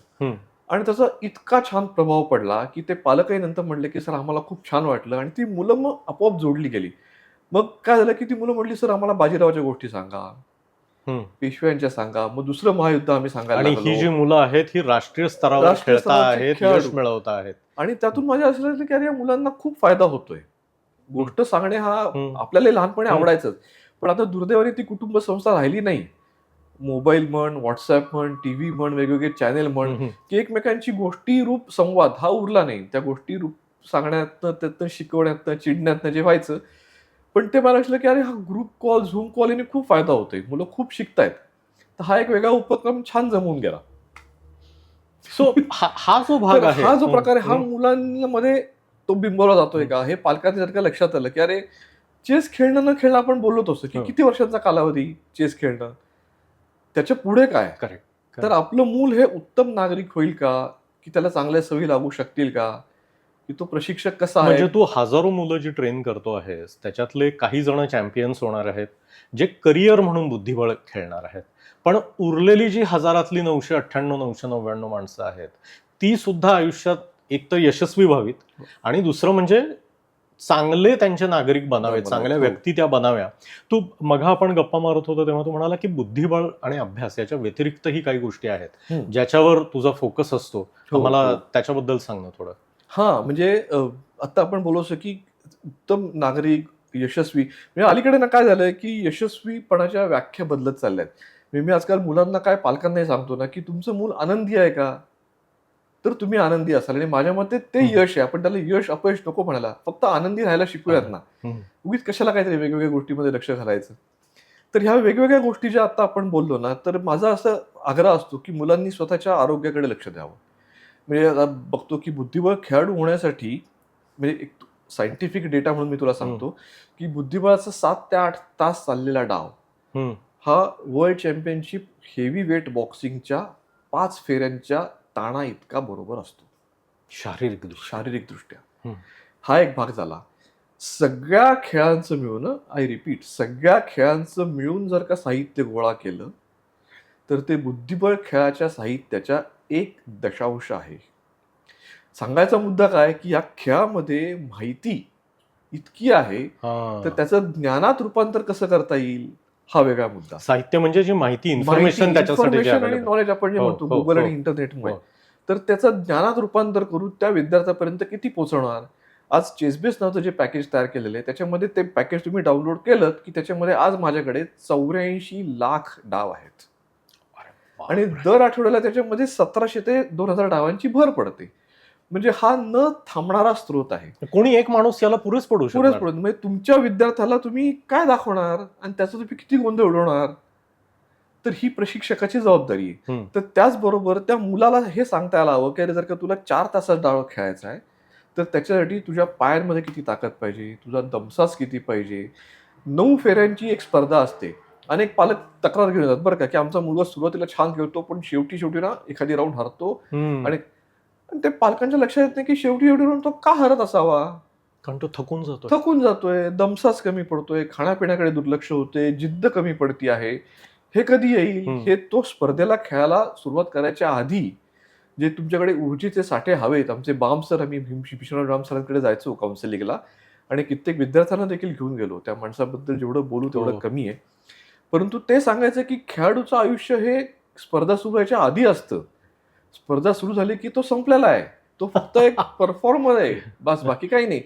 आणि त्याचा इतका छान प्रभाव पडला की ते पालकही नंतर म्हणले की सर आम्हाला खूप छान वाटलं, आणि ती मुलं मग आपोआप जोडली गेली. मग काय झालं की ती मुलं म्हटली सर आम्हाला बाजीरावाच्या गोष्टी सांगा, पेशव्यांच्या सांगा. मग दुसरं महायुद्ध आम्ही सांगायला आणि लागलो. ही जी मुलं आहेत ही राष्ट्रीय स्तरावर राष्ट्रीय खेळता स्तरावरचे आहेत, खेळाडू. यश मिळवत आहेत. आणि त्यातून माझ्या असं वाटलं की अरे या मुलांना खूप फायदा होतोय. गोष्ट सांगणे हा आपल्याला लहानपणी आवडायचंच, पण आता दुर्दैवाने ती कुटुंब संस्था राहिली नाही. मोबाईल म्हण, व्हॉट्सअप म्हण, टीव्ही म्हण, वेगवेगळे चॅनेल म्हण, की एकमेकांची गोष्टी रूप संवाद हा उरला नाही. त्या गोष्टी रूप सांगण्यातनं, त्यातनं शिकवण्यातनं, चिडण्यातनं जे व्हायचं, पण ते मला वाटलं की अरे हा ग्रुप कॉल, झूम कॉल याने खूप फायदा होतोय, मुलं खूप शिकतायत. तर हा एक वेगळा उपक्रम छान जमून गेला. सो हा जो भाग तर आहे, हा जो प्रकार आहे हा मुलांमध्ये तो बिंबवला जातोय का, हे पालकांनी जर का लक्षात आलं की अरे चेस खेळणं न खेळणं आपण बोलत असतो की किती वर्षांचा कालावधी चेस खेळणं, त्याच्या पुढे काय? करेक्ट. तर आपलं मूल हे उत्तम नागरिक होईल का, की त्याला चांगल्या सवयी लागू शकतील का, की तो प्रशिक्षक कसा आहे? म्हणजे तू हजारो मुलं जी ट्रेन करतो आहेस त्याच्यातले काही जण चॅम्पियन्स होणार आहेत, जे करिअर म्हणून बुद्धिबळ खेळणार आहेत, पण उरलेली जी हजारातली 998 999 माणसं आहेत ती सुद्धा आयुष्यात एक तर यशस्वी व्हावीत आणि दुसरं म्हणजे चांगले त्यांचे नागरिक बनावेत, चांगल्या व्यक्ती त्या बनाव्या. तू मग आपण गप्पा मारत होतो तेव्हा तू म्हणाला की बुद्धिबळ आणि अभ्यास याच्या व्यतिरिक्तही काही गोष्टी आहेत ज्याच्यावर तुझा फोकस असतो. मला त्याच्याबद्दल सांग ना थोडं. म्हणजे आता आपण बोलू शकतो की उत्तम नागरिक, यशस्वी, म्हणजे अलीकडे ना काय झालंय की यशस्वीपणाच्या व्याख्या बदलत चालल्यात. मी आजकाल मुलांना काय पालकांनाही सांगतो ना की तुमचं मूल आनंदी आहे का, तर तुम्ही आनंदी असाल, आणि माझ्या मते ते यश आहे. आपण त्याला यश अपयश नको म्हणायला, फक्त आनंदी राहायला शिकूयात ना. उगीच कशाला काहीतरी वेगवेगळ्या गोष्टीमध्ये लक्ष घालायचं. तर ह्या वेगवेगळ्या गोष्टी ज्या आता आपण बोललो ना, तर माझा असा आग्रह असतो की मुलांनी स्वतःच्या आरोग्याकडे लक्ष द्यावं. म्हणजे आता बघतो की बुद्धिबळ खेळाडू होण्यासाठी, म्हणजे एक सायंटिफिक डेटा म्हणून मी तुला सांगतो की बुद्धिबळाचा 7 ते 8 तास चाललेला डाव हा वर्ल्ड चॅम्पियनशिप हेवी वेट बॉक्सिंगच्या 5 फेऱ्यांच्या ताणा इतका बरोबर असतो शारीरिकदृष्ट्या. हा एक भाग झाला. सगळ्या खेळांचं मिळून, आय रिपीट, सगळ्या खेळांचं मिळून जर का साहित्य गोळा केलं तर ते बुद्धिबळ खेळाच्या साहित्याच्या 1 आहे. सांगायचा मुद्दा काय की या खेळामध्ये माहिती इतकी आहे, तर त्याचं ज्ञानात रूपांतर कसं करता येईल हा वेगळा मुद्दा. साहित्य म्हणजे जी माहिती, इन्फॉर्मेशन आणि नॉलेज आपण जे म्हणतो गुगल आणि इंटरनेटमुळे, तर त्याचं ज्ञानात रूपांतर करून त्या विद्यार्थ्यापर्यंत किती पोहोचवणार. आज चेसबेस नावाचं जे पॅकेज तयार केलेलं आहे, त्याच्यामध्ये ते पॅकेज तुम्ही डाउनलोड केलं की त्याच्यामध्ये आज माझ्याकडे 84 लाख डाव आहेत, आणि दर आठवड्याला त्याच्यामध्ये 1700 ते 2000 डावांची भर पडते. म्हणजे हा न थांबणारा स्रोत आहे. कोणी एक माणूस याला पुरेच पडू शकतो. म्हणजे तुमच्या विद्यार्थ्याला तुम्ही काय दाखवणार आणि त्याचा तुम्ही किती गोंधळ उडवणार, तर ही प्रशिक्षकाची जबाबदारी आहे. तर त्याचबरोबर त्या मुलाला हे सांगता यायला हवं की अरे जर का तुला 4 तासात डाव खेळायचा आहे, तर त्याच्यासाठी तुझ्या पायांमध्ये किती ताकद पाहिजे, तुझा दमसास किती पाहिजे. 9 फेऱ्यांची एक स्पर्धा असते. अनेक पालक तक्रार घेऊन येतात बरं का, की आमचा मुलगा सुरुवातीला छान खेळतो पण शेवटी ना एखादी राऊंड हरतो, आणि ते पालकांच्या लक्षात येत नाही की शेवटी राऊंड तो का हरत असावा. कारण तो थकून जातोय, दमसास कमी पडतोय, खाण्यापिण्याकडे दुर्लक्ष होते, जिद्द कमी पडती आहे. हे कधी येईल, हम्म. हे तो स्पर्धेला खेळायला सुरुवात करायच्या आधी जे तुमच्याकडे ऊर्जेचे साठे हवेत. आमचे बाम सर, आम्ही विश्वनाथ बाम सरांकडे जायचो काउन्सिलिंगला आणि कित्येक विद्यार्थ्यांना देखील घेऊन गेलो. त्या माणसाबद्दल जेवढं बोलू तेवढं हो. कमी आहे. परंतु ते सांगायचं की खेळाडूचं आयुष्य हे स्पर्धा सुरू व्हायच्या आधी असतं. स्पर्धा सुरू झाली की तो संपलेला आहे. तो फक्त एक परफॉर्मर आहे, बस, बाकी काही नाही.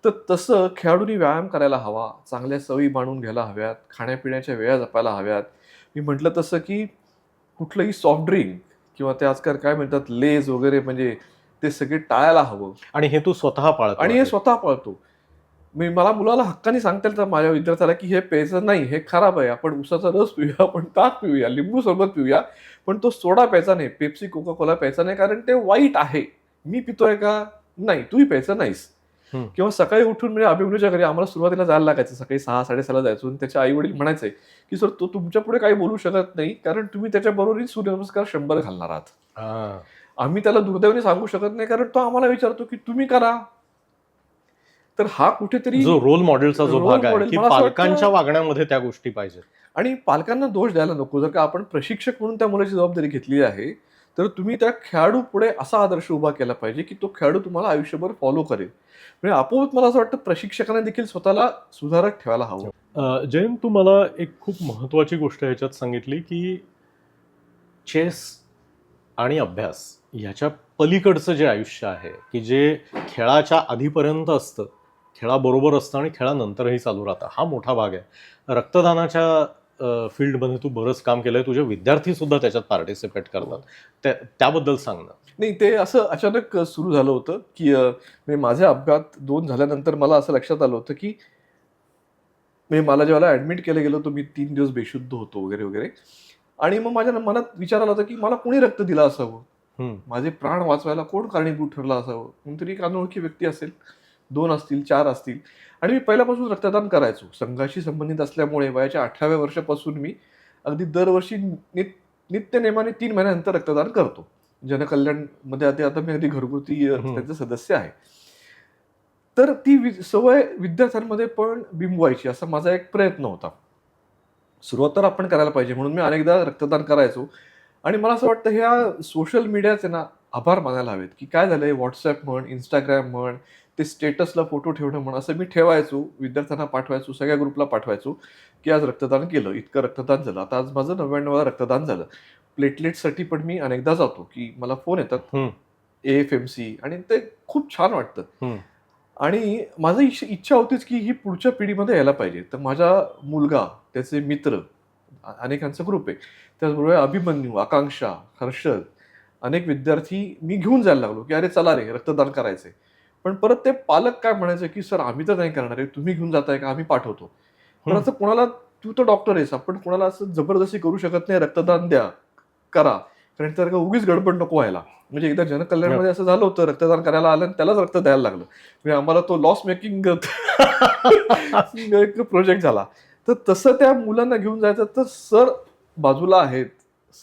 तर तसं खेळाडूंनी व्यायाम करायला हवा, चांगल्या सवयी बांधून घ्यायला हव्यात, खाण्यापिण्याच्या वेळा जपायला हव्यात. मी म्हटलं तसं की कुठलंही सॉफ्ट ड्रिंक किंवा ते आजकाल काय म्हणतात लेज वगैरे, म्हणजे ते सगळे टाळायला हवं. आणि हे तू स्वतः पाळतो आणि हे आहे. स्वतः पाळतो. मी मला मुलाला हक्काने सांगता येईल तर माझ्या विद्यार्थ्याला की हे प्यायचं नाही, हे खराब आहे, आपण उसाचा रस पिऊया, आपण ताक पिऊया, लिंबू सरबत पिऊया, पण तो सोडा प्यायचा नाही, पेप्सी कोका कोला प्यायचा नाही, कारण ते वाईट आहे. मी पितोय का? नाही, तूही प्यायचं नाहीस. हम्म. किंवा सकाळी उठून म्हणजे अभिमन्यूच्या घरी आम्हाला सुरुवातीला जायला लागायचं, सकाळी 6-6:30 जायचो आणि त्याचे आई वडील म्हणायचे की सर तो तुमच्या पुढे काही बोलू शकत नाही, कारण तुम्ही त्याच्या बरोबरीत सूर्यनमस्कार 100 घालणार आहात. हा. आम्ही त्याला दुर्दैवाने सांगू शकत नाही, कारण तो आम्हाला विचारतो की तुम्ही करा. तर हा कुठेतरी जो रोल मॉडेलचा जो रोल भाग आहे मॉडेल, की मला असं वाटतं- पालकांच्या वागण्यामध्ये त्या गोष्टी पाहिजेत. आणि पालकांना दोष द्यायला नको. जर का आपण प्रशिक्षक म्हणून त्या मुलाची जबाबदारी घेतली आहे, तर तुम्ही त्या खेळाडू पुढे असा आदर्श उभा केला पाहिजे की तो खेळाडू तुम्हाला आयुष्यभर फॉलो करेल. म्हणजे आपोआप मला असं वाटतं प्रशिक्षकाने देखील स्वतःला सुधारत ठेवायला हवं. जयंत, तू मला एक खूप महत्वाची गोष्ट ह्याच्यात सांगितली की चेस आणि अभ्यास ह्याच्या पलीकडचं जे आयुष्य आहे की जे खेळाच्या आधीपर्यंत असतं, खेळाबरोबर असतं आणि खेळानंतरही चालू राहतं, हा मोठा भाग आहे. रक्तदानाच्या फील्डमध्ये तू बरंच काम केलंय, तुझे विद्यार्थी सुद्धा त्याच्यात पार्टिसिपेट करतात. त्याबद्दल सांग ना. नाही, ते असं अचानक सुरू झालं होतं की म्हणजे माझे अपघात 2 झाल्यानंतर मला असं लक्षात आलं होतं की म्हणजे मला जेव्हा ऍडमिट केलं गेलं होतं, मी 3 दिवस बेशुद्ध होतो वगैरे वगैरे. आणि मग माझ्या मनात विचार आला होता की मला कोणी रक्त दिलं असावं, हम्म. माझे प्राण वाचवायला कोण कारणीभूत ठरलं असावं. कोणतरी एक अनोळखी व्यक्ती असेल, 2 असतील, 4 असतील. आणि मी पहिल्यापासून रक्तदान करायचो. संघाशी संबंधित असल्यामुळे वयाच्या 18व्या वर्षापासून मी अगदी दरवर्षी नित्यनेमाने 3 महिन्यानंतर रक्तदान करतो. जनकल्याणमध्ये आता मी अगदी घरगुती त्यांचे सदस्य आहे. तर ती सवय विद्यार्थ्यांमध्ये पण बिंबवायची असा माझा एक प्रयत्न होता. सुरुवात तर आपण करायला पाहिजे म्हणून मी अनेकदा रक्तदान करायचो. आणि मला असं वाटतं ह्या सोशल मीडियाचे ना आभार मानायला हवेत की काय झालंय, व्हॉट्सअप म्हण, इंस्टाग्राम म्हण, ते स्टेटसला फोटो ठेवणं म्हण, असं मी ठेवायचो, विद्यार्थ्यांना पाठवायचो, सगळ्या ग्रुपला पाठवायचो की आज रक्तदान केलं, इतकं रक्तदान झालं. आता आज माझं 99 रक्तदान झालं. प्लेटलेटसाठी पण मी अनेकदा जातो की मला फोन येतात हम्म. AFMC, आणि ते खूप छान वाटतं. हम्म. आणि माझी इच्छा होतीच की ही पुढच्या पिढीमध्ये यायला पाहिजे. तर माझा मुलगा, त्याचे मित्र, अनेकांचा ग्रुप आहे, त्याचबरोबर अभिमन्यू, आकांक्षा, हर्षद, अनेक विद्यार्थी मी घेऊन जायला लागलो की अरे चला रे रक्तदान करायचंय. पण परत ते पालक काय म्हणायचे की सर आम्ही तर नाही करणार आहे, तुम्ही घेऊन जाताय का, आम्ही पाठवतो. पण असं कोणाला, तू तर डॉक्टर आहेस, आपण कोणाला असं जबरदस्ती करू शकत नाही, रक्तदान द्या, करा, कारण तर उगीच गडबड नको व्हायला. म्हणजे एकदा जनकल्याणमध्ये असं झालं होतं, रक्तदान करायला आलं आणि त्यालाच रक्त द्यायला लागलं. म्हणजे आम्हाला तो लॉस मेकिंग प्रोजेक्ट झाला. तर तसं त्या मुलांना घेऊन जायचं, तर सर बाजूला आहेत,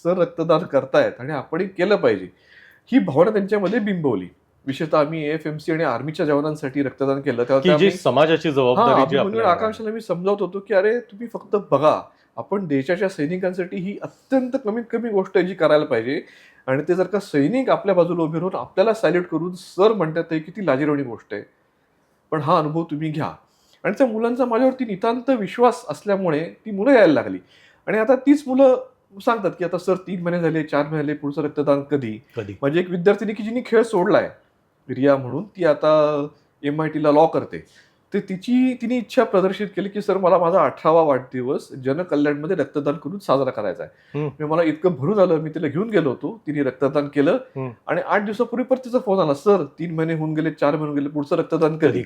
सर रक्तदान करतायत आणि आपणही केलं पाहिजे, ही भावना त्यांच्यामध्ये बिंबवली. विशेषतः आम्ही AFMC आणि आर्मीच्या जवानांसाठी रक्तदान केलं की जी तेव्हा समाजाची जबाबदारी जी म्हणून आकांक्षाला मी समजावत होतो की अरे तुम्ही फक्त बघा, आपण देशाच्या सैनिकांसाठी ही अत्यंत कमीत कमी गोष्ट आहे जी करायला पाहिजे. आणि ते जर का सैनिक आपल्या बाजूला उभे राहून आपल्याला सॅल्यूट करून सर म्हणतात, किती लाजिरवाणी गोष्ट आहे, पण हा अनुभव तुम्ही घ्या. आणि त्या मुलांचा माझ्यावरती नितांत विश्वास असल्यामुळे ती मुलं यायला लागली. आणि आता तीच मुलं सांगतात की आता सर 3 महिने झाले, 4 महिने झाले, पुढचं रक्तदान कधी. म्हणजे एक विद्यार्थिनी की जिने खेळ सोडलाय, रिया म्हणून, ती आता MIT ला लॉ करते. तर तिने इच्छा प्रदर्शित केली की सर मला माझा 18वा वाढदिवस जनकल्याणमध्ये रक्तदान करून साजरा करायचा आहे. मला इतकं भरून आलं, मी तिला घेऊन गेलो होतो, तिने रक्तदान केलं. आणि 8 दिवसापूर्वी परत तिचा फोन आला, सर 3 महिने होऊन गेले, 4 महिने होऊन गेले, पुढचं रक्तदान कधी.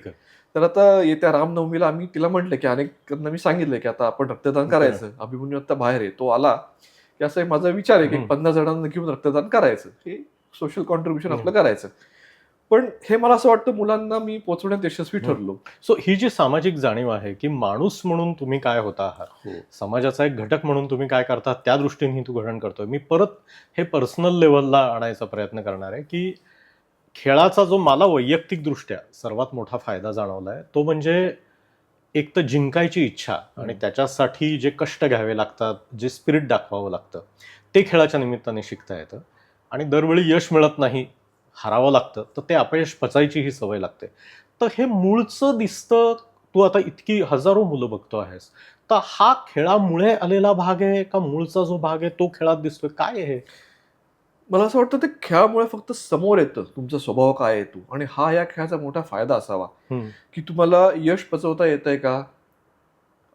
तर आता येत्या रामनवमीला आम्ही तिला म्हटलं की अनेकांना मी सांगितलं की आता आपण रक्तदान करायचं. अभिमन्यू आता बाहेर आहे, तो आला की असं माझा विचार आहे की 50 जणांना घेऊन रक्तदान करायचं, हे सोशल कॉन्ट्रीब्युशन आपलं करायचं. पण हे मला असं वाटतं मुलांना मी पोहोचवण्यात यशस्वी ठरलो. सो ही जी सामाजिक जाणीव आहे की माणूस म्हणून तुम्ही काय होता आहात, समाजाचा एक घटक म्हणून तुम्ही काय करता, त्या दृष्टीने तू घडण करतोय. मी परत हे पर्सनल लेवलला आणायचा प्रयत्न करणार आहे की खेळाचा जो मला वैयक्तिक दृष्ट्या सर्वात मोठा फायदा जाणवलाय तो म्हणजे एक तर जिंकायची इच्छा आणि त्याच्यासाठी जे कष्ट घ्यावे लागतात, जे स्पिरिट दाखवावं लागतं, ते खेळाच्या निमित्ताने शिकता येतं. आणि दरवेळी यश मिळत नाही, हारावं लागतं, तर ते अपयश पचायची ही सवय लागते. तर हे मूळचं दिसतं. तू आता इतकी हजारो मुलं बघतो आहेस, तर हा खेळामुळे आलेला भाग आहे का मूळचा जो भाग आहे तो खेळात दिसतोय, काय आहे हे? मला असं वाटतं ते खेळामुळे फक्त समोर येतं तुमचा स्वभाव काय आहे, आणि हा या खेळाचा मोठा फायदा असावा, हम्म, की तुम्हाला यश पचवता येतंय का,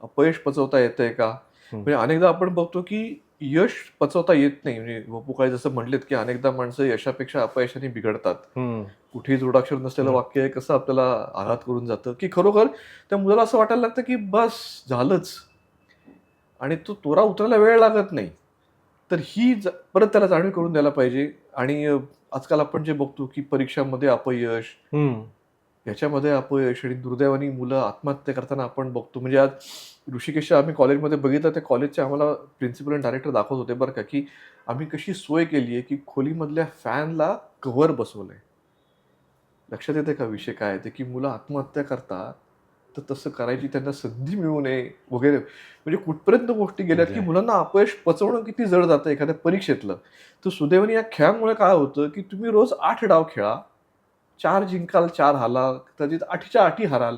अपयश पचवता येतंय का. हम्म, म्हणजे अनेकदा आपण बघतो की यश पचवता येत नाही. म्हणजे वपू काळे जसं म्हणलेत की अनेकदा माणसं यशापेक्षा अपयशाने बिघडतात. हम्म, कुठेही जोडाक्षर नसलेलं हम्म. वाक्य आहे, कसं आपल्याला आघात करून जातं, की खरोखर त्या मुलाला असं वाटायला लागतं की बस झालंच, आणि तो तोरा उतरायला वेळ लागत नाही. तर ही परत त्याला जाणीव करून द्यायला पाहिजे. आणि आजकाल आपण जे बघतो की परीक्षांमध्ये अपयश, हम्म. ह्याच्यामध्ये अपयश, आणि दुर्दैवाने मुलं आत्महत्या करताना आपण बघतो. म्हणजे आज ऋषिकेशच्या आम्ही कॉलेजमध्ये बघितलं, त्या कॉलेजचे आम्हाला प्रिन्सिपल आणि डायरेक्टर दाखवत होते बरं का, की आम्ही कशी सोय केली आहे, की खोलीमधल्या फॅनला कव्हर बसवलंय. लक्षात येते का विषय काय आहे ते, की मुलं आत्महत्या करतात, तर तसं करायची त्यांना संधी मिळू नये वगैरे. म्हणजे कुठपर्यंत गोष्टी गेल्यात, की म्हणजे मुलांना अपयश पचवणं किती जड जातं एखाद्या परीक्षेतलं. तर सुदैवाने या खेळामुळे काय होतं, की तुम्ही रोज 8 डाव खेळा, 4 जिंकाल, 4 हाराल, कदाचित 8च्या 8ही हाराल.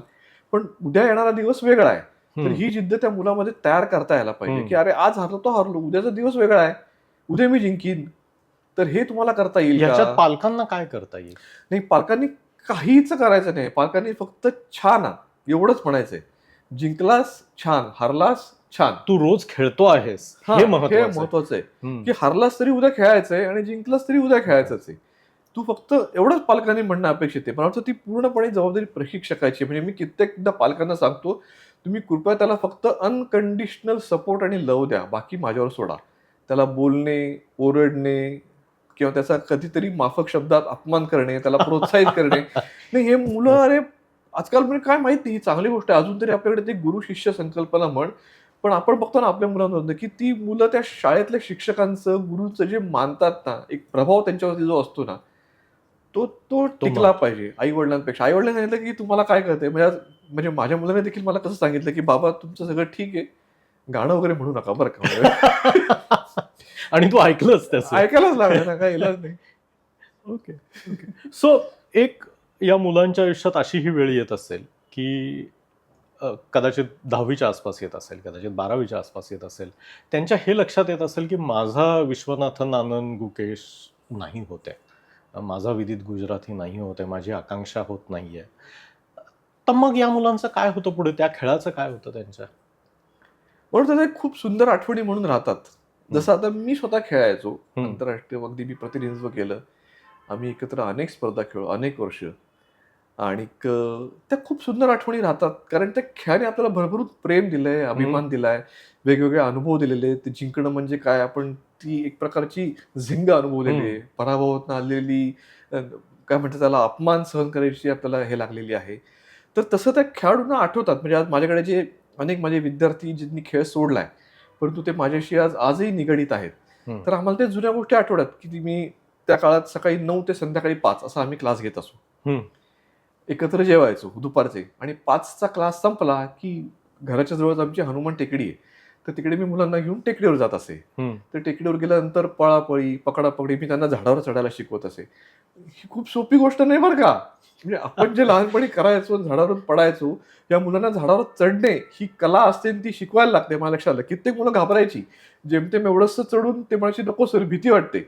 पण उद्या येणारा दिवस वेगळा आहे. तर हम्म, ही जिद्द त्या मुलामध्ये तयार करता यायला पाहिजे, हम्म. की अरे आज हारलो तो हारलो, उद्याचा दिवस वेगळा आहे. उद्या मी जिंकीन. तर हे तुम्हाला करता येईल का? ह्याच्यात पालकांना काय करता येईल? नाही, पालकांनी काहीच करायचं नाही. पालकांनी फक्त छान हा, एवढंच म्हणायचंय. जिंकलास छान, हारलास छान. तू रोज खेळतो आहेस हां, हे हे महत्वाचं आहे. महत्वाचं आहे, हम्म, की हारलास तरी उद्या खेळायचंय आणि जिंकलास तरी उद्या खेळायचंच आहे. तू फक्त एवढंच पालकांनी म्हणणं अपेक्षित आहे. मला वाटतं ती पूर्णपणे जबाबदारी प्रशिक्षकाची आहे. म्हणजे मी कित्येकदा पालकांना सांगतो, तुम्ही कृपया त्याला फक्त अनकंडिशनल सपोर्ट आणि लव्ह द्या. बाकी माझ्यावर सोडा. त्याला बोलणे, ओरडणे किंवा त्याचा कधीतरी माफक शब्दात अपमान करणे, त्याला प्रोत्साहित करणे. नाही, हे मुलं अरे आजकाल म्हणजे काय माहित नाही, ही चांगली गोष्ट आहे. अजून तरी आपल्याकडे ते गुरु-शिष्य संकल्पना म्हण. पण आपण बघतो ना आपल्या मुलांमधनं, की ती मुलं त्या शाळेतल्या शिक्षकांचं, गुरूचं जे मानतात ना, एक प्रभाव त्यांच्यावरती जो असतो ना, तो तो तो टिकला महत्व. पाहिजे आई-वडिलांपेक्षा. आई-वडिलांनी सांगितलं, की तुम्हाला काय कळतंय? म्हणजे माझ्या मुलाने देखील मला कसं सांगितलं, की "बाबा तुमचं सगळं ठीक आहे. गाणं वगैरे म्हणू नका बरं का." म्हणजे आणि तू ऐकलंच त्याचं. ऐकायलाच लागणार ना, काही इलाज नाही. Okay, okay. सो एक या मुलांच्या आयुष्यात अशी ही वेळ येत असेल, की कदाचित 10वीच्या आसपास येत असेल, कदाचित 12वीच्या आसपास येत असेल. त्यांच्या हे लक्षात येत असेल, की माझा विश्वनाथन आनंद गुकेश नाही होत आहे. माझा विदित गुजराथी नाही होत आहे. माझी आकांक्षा होत नाहीये. तर मग या मुलांचं काय होतं पुढे? त्या खेळाचं काय होतं त्यांच्या? म्हणून त्याच्या खूप सुंदर आठवणी म्हणून राहतात. हं, जसं आता मी स्वतः खेळायचो. हं, आंतरराष्ट्रीय अगदी मी प्रतिनिधित्व केलं. आम्ही एकत्र अनेक स्पर्धा खेळलो, अनेक वर्ष. आणि त्या खूप सुंदर आठवणी राहतात. कारण त्या खेळाने आपल्याला भरभरून प्रेम दिलंय, हं, अभिमान दिलाय, वेगवेगळे अनुभव दिलेले. ते जिंकणं म्हणजे काय, आपण ती एक प्रकारची झिंग अनुभवलेली हं. आहे. पराभवातून आलेली काय म्हणतात त्याला, अपमान सहन करायची आपल्याला हे लागलेली आहे. तर तसं त्या खेळाडूंना आठवतात. म्हणजे आज माझ्याकडे जे अनेक माझे विद्यार्थी ज्यांनी खेळ सोडलाय, परंतु ते माझ्याशी आजही निगडीत आहेत. हं, तर आम्हाला त्या जुन्या गोष्टी आठवतात, की मी त्या काळात सकाळी 9 ते संध्याकाळी 5 असा आम्ही क्लास घेत असू. हं, एकत्र जेवायचो दुपारचे, आणि 5चा क्लास संपला, की घराच्या जवळच आमची हनुमान टेकडी आहे. तर तिकडे मी मुलांना घेऊन टेकडीवर जात असे. हं. तर टेकडीवर गेल्यानंतर पळापळी, पकडापकडी मी त्यांना झाडावर चढायला शिकवत असे. ही खूप सोपी गोष्ट नाही बरं का. म्हणजे आपण जे लहानपणी करायचो, झाडावरून पडायचो, या मुलांना झाडावर चढणे ही कला असते आणि ती शिकवायला लागते. मला लक्षात आलं. कित्येक मुलं घाबरायची. जेमतेम एवढंसं चढून ते म्हणायची, "नको सर, भीती वाटते."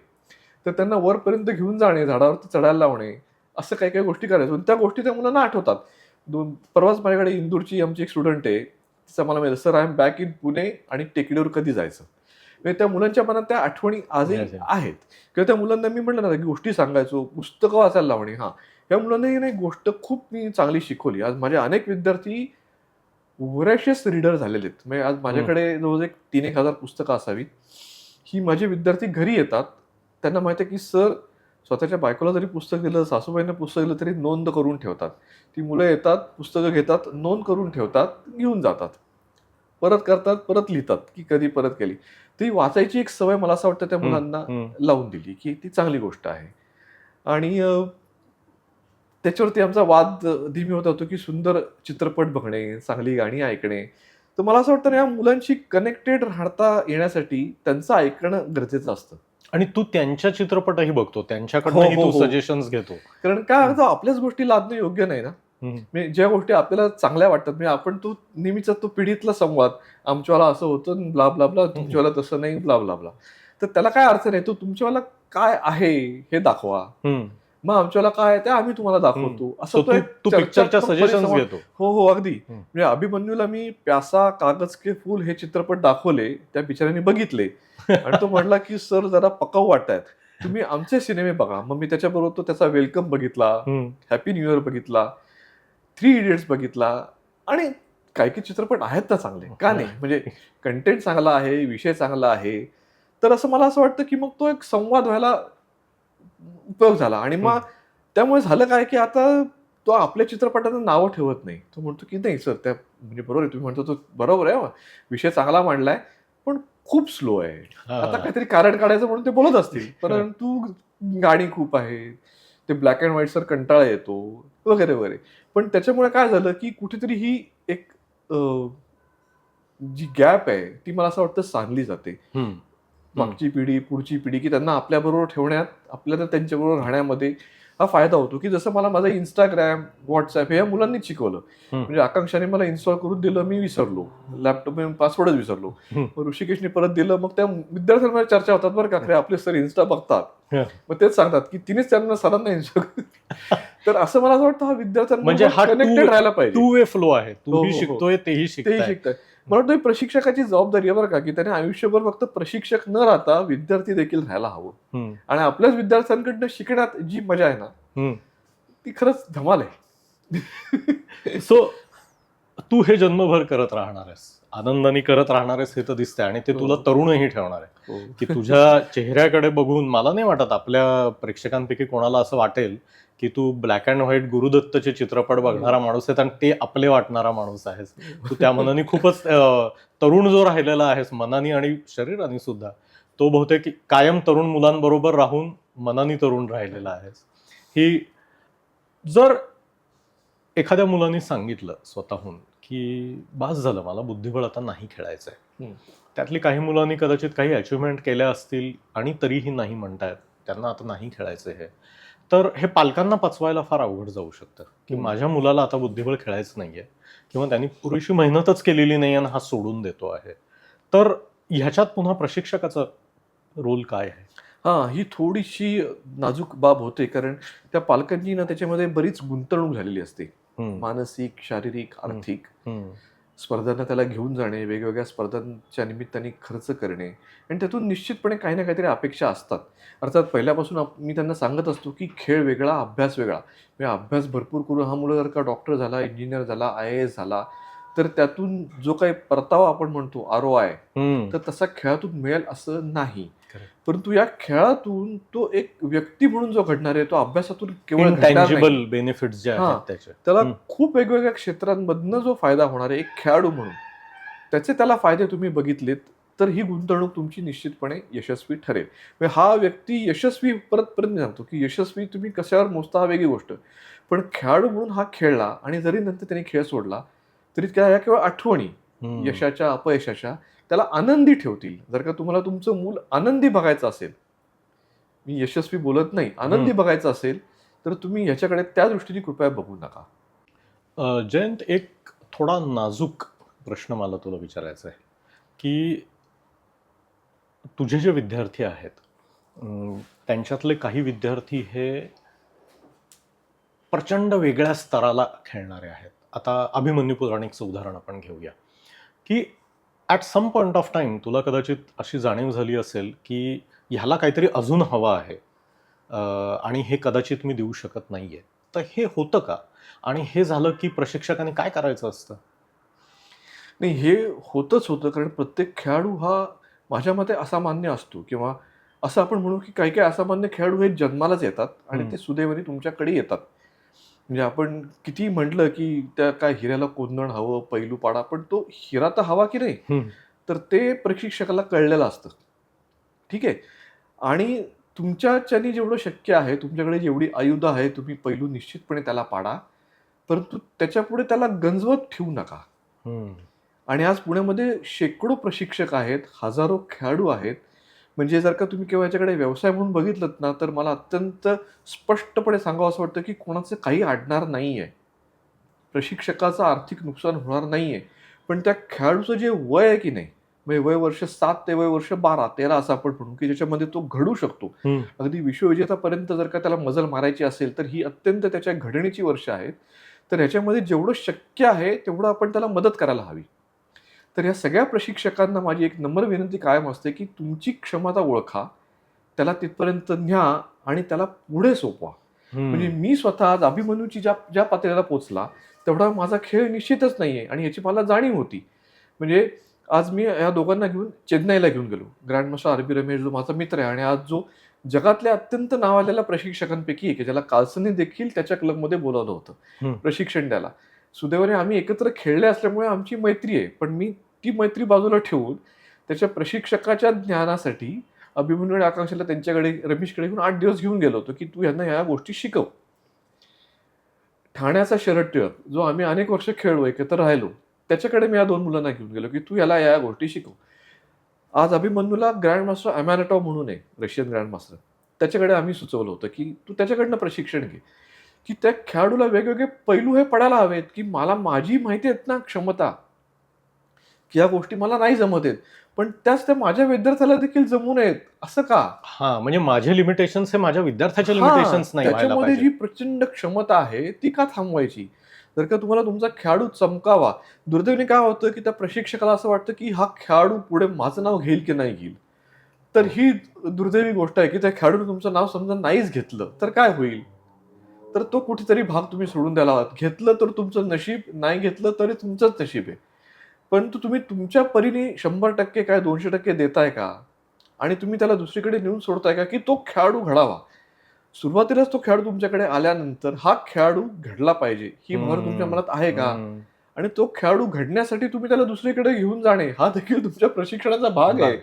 तर त्यांना वरपर्यंत घेऊन जाणे, झाडावरती चढायला लावणे, असं काही-काही गोष्टी करायचो. आणि त्या गोष्टी त्या मुलांना आठवतात. परवाच माझ्याकडे इंदूरची आमची एक स्टुडंट आहे. तिचं मला माहिती, "sir, I am back in Pune आणि टेकडीवर कधी जायचं?" म्हणजे त्या मुलांच्या मनात त्या आठवणी आजही Yes, yes. आहेत. किंवा त्या मुलांना मी म्हटलं ना, की गोष्टी सांगायचो, पुस्तकं वाचायला लावणे. हां, या मुलांना ही नाही गोष्ट खूप मी चांगली शिकवली. आज माझे अनेक विद्यार्थी व्होरॅशियस रीडर झालेले आहेत. म्हणजे आज हं, माझ्याकडे जवळ एक 3,000 हजार पुस्तकं असावीत. ही माझे विद्यार्थी घरी येतात. त्यांना माहिती आहे, की सर स्वतःच्या बायकोला जरी पुस्तक दिलं, सासूबाईंना पुस्तक दिलं तरी नोंद करून ठेवतात. ती मुलं येतात, पुस्तकं घेतात, नोंद करून ठेवतात, घेऊन जातात. परत करतात, परत लिहितात, की कधी परत केली. ती वाचायची एक सवय मला असं वाटतं त्या हं, मुलांना हं. लावून दिली, की ती चांगली गोष्ट आहे. आणि त्याच्यावरती आमचा वाद नेहमी होत होतो की सुंदर चित्रपट बघणे, चांगली गाणी ऐकणे. तर मला असं वाटतं ना, या मुलांशी कनेक्टेड राहता येण्यासाठी त्यांचं ऐकणं गरजेचं असतं. आणि तू त्यांच्या चित्रपटही बघतो, हो, त्यांच्याकडनंही हो, तू हो. सजेशन्स घेतो. कारण काय हं, होतं, आपल्याच गोष्टी लादणं योग्य नाही ना. हं, म्हणजे ज्या गोष्टी आपल्याला चांगल्या वाटतात, म्हणजे आपण तो नेहमीचा तो पिढीतला संवाद, आमच्यावाला असं होतं ब्ला ब्ला ब्ला, हं, हं, तुमच्यावाला तसं नाही ब्ला ब्ला ब्ला. तर त्याला काय अर्थ नाही. तो तुमच्यावाला काय आहे हे दाखवा. हं, मग आमच्यावाला काय आहे ते आम्ही तुम्हाला हं. दाखवतो. असा सो तो तू एक तू पिक्चरच्या चर्चात्मक सजेशन्स परिसंवाद. घेतो. हो, हो, अगदी. हं. म्हणजे अभिमन्यूला मी प्यासा, कागज के फूल हे चित्रपट दाखवले. त्या बिचाऱ्याने बघितले आणि तो म्हटला, की "सर जरा पकाऊ वाटतायत. तुम्ही आमचे सिनेमे बघा." मग मी त्याच्याबरोबर तो त्याचा वेलकम बघितला, हं, हॅपी न्यू इयर बघितला, थ्री इडियट्स बघितला आणि काही-काही चित्रपट आहेत ना चांगले. का नाही? म्हणजे कंटेंट चांगला आहे, विषय चांगला आहे. तर असं मला असं वाटतं, की मग तो एक संवाद व्हायला उपयोग झाला आणि हं, मग त्यामुळे झालं काय, की आता तो आपल्या चित्रपटांना नावं ठेवत नाही. तो म्हणतो, की "नाही सर, त्या म्हणजे बरोबर आहे तुम्ही म्हणतो तो बरोबर आहे. विषय चांगला मांडलाय, पण खूप स्लो आहे." आता हां. काहीतरी कारण काढायचं म्हणून ते बोलत असतील. परंतु गाणी खूप आहेत. ते ब्लॅक अँड व्हाईटचा कंटाळा येतो वगैरे, वगैरे. पण त्याच्यामुळे काय झालं, की कुठेतरी ही एक अ, जी गॅप आहे, ती मला असं वाटतं सांधली जाते. हं, हं, मागची पिढी, पुढची पिढी, की त्यांना आपल्याबरोबर ठेवण्यात, आपल्याला त्यांच्याबरोबर राहण्यामध्ये हा फायदा होतो, की जसं मला माझं Instagram, WhatsApp हे या मुलांनीच शिकवलं. हं, म्हणजे आकांक्षाने मला इन्स्टॉल करून दिलं, मी विसरलो. लॅपटॉपमध्ये पासवर्डच विसरलो. हं, मग ऋषिकेशने परत दिलं. मग त्या विद्यार्थ्यांमध्ये चर्चा होतात बरं का, "अरे आपले सर Insta बघतात." हं. मग तेच सांगतात, की तिनेच त्यांना सरांना इन्स्टॉल तर असं मला असं वाटतं, हा म्हणजे विद्यार्थ्यांबरोबर हा कनेक्टेड राहायला पाहिजे. टू वे फ्लो आहे. हो, तूही हो, हो. शिकतोय, तेही तेही शिकतायत. शिकतायत. मला वाटतं ही प्रशिक्षकाची जबाबदारी आहे बरं का, की त्याने आयुष्यभर फक्त प्रशिक्षक न राहता विद्यार्थी देखील राहायला हवं. हं, आणि आपल्याच विद्यार्थ्यांकडनं शिकण्यात जी मजा आहे ना, हं. ती खरंच धमाल आहे. सो तू हे जन्मभर करत राहणार आहेस. आनंदाने करत राहणार आहेस हे तर दिसतंय आणि ते हो, तुला तरुणही ठेवणार आहे. हो. की तुझ्या चेहऱ्याकडे बघून मला नाही वाटत आपल्या प्रेक्षकांपैकी कोणाला असं वाटेल, की तू ब्लॅक अँड व्हाईट गुरुदत्तचे चित्रपट बघणारा माणूस आहेस आणि ते आपले वाटणारा माणूस आहेस. तू त्या मनाने खूपच तरुण जो राहिलेला आहेस मनाने आणि शरीराने सुद्धा, तो बहुतेक कायम तरुण मुलांबरोबर राहून मनाने तरुण राहिलेला आहेस. ही जर एखाद्या मुलाने सांगितलं स्वतःहून, की "बास झालं मला बुद्धिबळ आता नाही खेळायचंय." हं. त्यातली काही मुलांनी कदाचित काही अचिव्हमेंट केल्या असतील आणि तरीही नाही म्हणतायत. त्यांना आता नाही खेळायचं हे. तर हे पालकांना पचवायला फार अवघड जाऊ शकतं, की हं. माझ्या मुलाला आता बुद्धिबळ खेळायचं नाहीये किंवा त्यांनी पुरेशी मेहनतच केलेली नाही आणि हा सोडून देतो आहे. तर ह्याच्यात पुन्हा प्रशिक्षकाचा रोल काय आहे? हां, ही थोडीशी नाजूक बाब होते. कारण त्या पालकांची ना त्याच्यामध्ये बरीच गुंतवणूक झालेली असते. हं, मानसिक, शारीरिक, हं, आर्थिक. हं, स्पर्धांना त्याला घेऊन जाणे, वेगवेगळ्या स्पर्धांच्या निमित्ताने खर्च करणे आणि त्यातून निश्चितपणे काही ना काहीतरी अपेक्षा असतात. अर्थात पहिल्यापासून मी त्यांना सांगत असतो, की खेळ वेगळा, अभ्यास वेगळा. म्हणजे अभ्यास भरपूर करून हा मुलगा जर का डॉक्टर झाला, इंजिनिअर झाला, IAS झाला, तर त्यातून जो काही परतावा आपण म्हणतो ROI, हं. तर तसा खेळातून मिळेल असं नाही. करेक्ट. परंतु या खेळातून तो एक व्यक्ती म्हणून जो घडणार आहे, तो अभ्यासातून केवळ घडणार नाही. इनटँजिबल बेनिफिट्स जे आहेत हां, त्याचे. त्याला हं, खूप वेगवेगळ्या क्षेत्रांमधनं जो फायदा होणार आहे, एक खेळाडू म्हणून, त्याचे त्याला फायदे तुम्ही बघितलेत, तर ही गुंतवणूक तुमची निश्चितपणे यशस्वी ठरेल. म्हणजे हा व्यक्ती यशस्वी परत मी सांगतो, की यशस्वी तुम्ही कशावर मोजता हा वेगळी गोष्ट. पण खेळाडू म्हणून हा खेळला आणि जरी नंतर त्याने खेळ सोडला, तरी त्या ह्या केवळ आठवणी, हं, यशाच्या, अपयशाच्या त्याला आनंदी ठेवतील. जर का तुम्हाला तुमचं मूल आनंदी बघायचं असेल, मी यशस्वी बोलत नाही, हं. आनंदी बघायचं असेल, तर तुम्ही ह्याच्याकडे त्या दृष्टीने कृपया बघू नका. जयंत एक थोडा नाजूक प्रश्न मला तुला विचारायचा आहे, की तुझे जे विद्यार्थी आहेत, त्यांच्यातले काही विद्यार्थी हे प्रचंड वेगळ्या स्तराला खेळणारे आहेत. आता अभिमन्यू पुराणिकचं उदाहरण आपण घेऊया, की at some point of time तुला कदाचित अशी जाणीव झाली असेल, की ह्याला काहीतरी अजून हवं आहे आणि हे कदाचित मी देऊ शकत नाहीये. तर हे होतं का? आणि हे झालं की प्रशिक्षकाने काय करायचं असतं? नाही, हे होतच होतं कारण प्रत्येक खेळाडू हा माझ्या मते असामान्य असतो किंवा असं आपण म्हणू की काही-काही असामान्य खेळाडू हे जन्मालाच येतात आणि हं, ते सुदैवाने तुमच्याकडे येतात. म्हणजे आपण कितीही म्हटलं की त्या काय हिऱ्याला कोंदण हवं, पैलू पाडा, पण तो हिरा तर हवा की नाही? हं, तर ते प्रशिक्षकाला कळलेलं असतं. ठीक आहे? आणि तुमच्याच्यानी जेवढं शक्य आहे, तुमच्याकडे जेवढी आयुधं आहे, तुम्ही पैलू निश्चितपणे त्याला पाडा. परंतु त्याच्यापुढे त्याला गंजवत ठेवू नका. आणि आज पुण्यामध्ये शेकडो प्रशिक्षक आहेत, हजारो खेळाडू आहेत. म्हणजे जर का तुम्ही केव्हा याच्याकडे व्यवसाय म्हणून बघितलत ना, तर मला अत्यंत स्पष्टपणे सांगावं असं वाटतं, की कोणाचं काही अडणार नाहीये. प्रशिक्षकाचं आर्थिक नुकसान होणार नाहीये. पण त्या खेळाडूचं जे वय आहे की नाही, म्हणजे वय वर्ष 7 ते वय वर्ष 12-13 असं आपण म्हणू, की ज्याच्यामध्ये तो घडू शकतो. अगदी विश्वविजेतापर्यंत जर का त्याला मजल मारायची असेल, तर ही अत्यंत त्याच्या घडणीची वर्ष आहेत. तर ह्याच्यामध्ये जेवढं शक्य आहे, तेवढं आपण त्याला मदत करायला हवी. तर या सगळ्या प्रशिक्षकांना माझी एक नम्र विनंती कायम असते, की तुमची क्षमता ओळखा, त्याला तिथपर्यंत न्या आणि त्याला पुढे सोपवा. म्हणजे मी स्वतः आज अभिमन्यूची ज्या ज्या पातळीला पोहोचला, तेवढा माझा खेळ निश्चितच नाहीये आणि याची मला जाणीव होती. म्हणजे आज मी या दोघांना घेऊन चेन्नईला घेऊन गेलो. Grandmaster RB. रमेश जो माझा मित्र आहे आणि आज जो जगातल्या अत्यंत नावाजलेल्या प्रशिक्षकांपैकी एक आहे, ज्याला कार्लसनने देखील त्याच्या क्लबमध्ये बोलावलं होतं प्रशिक्षण द्यायला. सुदैवाने आम्ही एकत्र खेळले असल्यामुळे आमची मैत्री आहे. पण मी ती मैत्री बाजूला ठेवून त्याच्या प्रशिक्षकाच्या ज्ञानासाठी अभिमन्यू आणि आकांक्षाला त्यांच्याकडे रमेशकडे घेऊन 8 दिवस घेऊन गेलो होतो, की तू यांना ह्या गोष्टी शिकव. ठाण्याचा शरद टिळक, जो आम्ही अनेक वर्ष खेळलो, एकत्र राहिलो, त्याच्याकडे मी या 2 मुलांना घेऊन गेलो, की तू याला या गोष्टी शिकव. आज अभिमन्यूला ग्रँडमास्टर अमॅनटॉव म्हणून आहे, रशियन ग्रँडमास्टर. त्याच्याकडे आम्ही सुचवलं होतं, की तू त्याच्याकडनं प्रशिक्षण घे. की त्या खेळाडूला वेगवेगळे पैलू हे पडायला हवेत, की मला माझी माहिती आहेत ना क्षमता, की या गोष्टी मला नाही जमत आहेत. पण त्याच त्या माझ्या विद्यार्थ्याला देखील जमू नयेत. असं का? म्हणजे माझे लिमिटेशन्स हे माझ्या विद्यार्थ्याचे हां, लिमिटेशन्स नाही व्हायला त्याच्यामध्ये पाहिजे. जी प्रचंड क्षमता आहे, ती का थांबवायची? जर का तुम्हाला तुमचा खेळाडू चमकावा, दुर्दैवाने काय होतं, की त्या प्रशिक्षकाला असं वाटतं, की हा खेळाडू पुढे माझं नाव घेईल की नाही घेईल. तर ही दुर्दैवी गोष्ट आहे, की त्या खेळाडूने तुमचं नाव समजा नाहीच घेतलं, तर काय होईल? तर तो कुठेतरी भाग तुम्ही सोडून द्यायला हवा. घेतलं तर तुमचं नशीब, नाही घेतलं तरी तुमचंच नशीब आहे. परंतु तुम्ही तुमच्या परीने 100% काय 200% देताय का? आणि तुम्ही त्याला दुसरीकडे नेऊन सोडताय का, की तो खेळाडू घडावा. सुरुवातीलाच तो खेळाडू तुमच्याकडे आल्यानंतर हा खेळाडू घडला पाहिजे, ही भर तुमच्या मनात आहे का? आणि तो खेळाडू घडण्यासाठी तुम्ही त्याला दुसरीकडे घेऊन जाणे, हा देखील तुमच्या प्रशिक्षणाचा भाग आहे.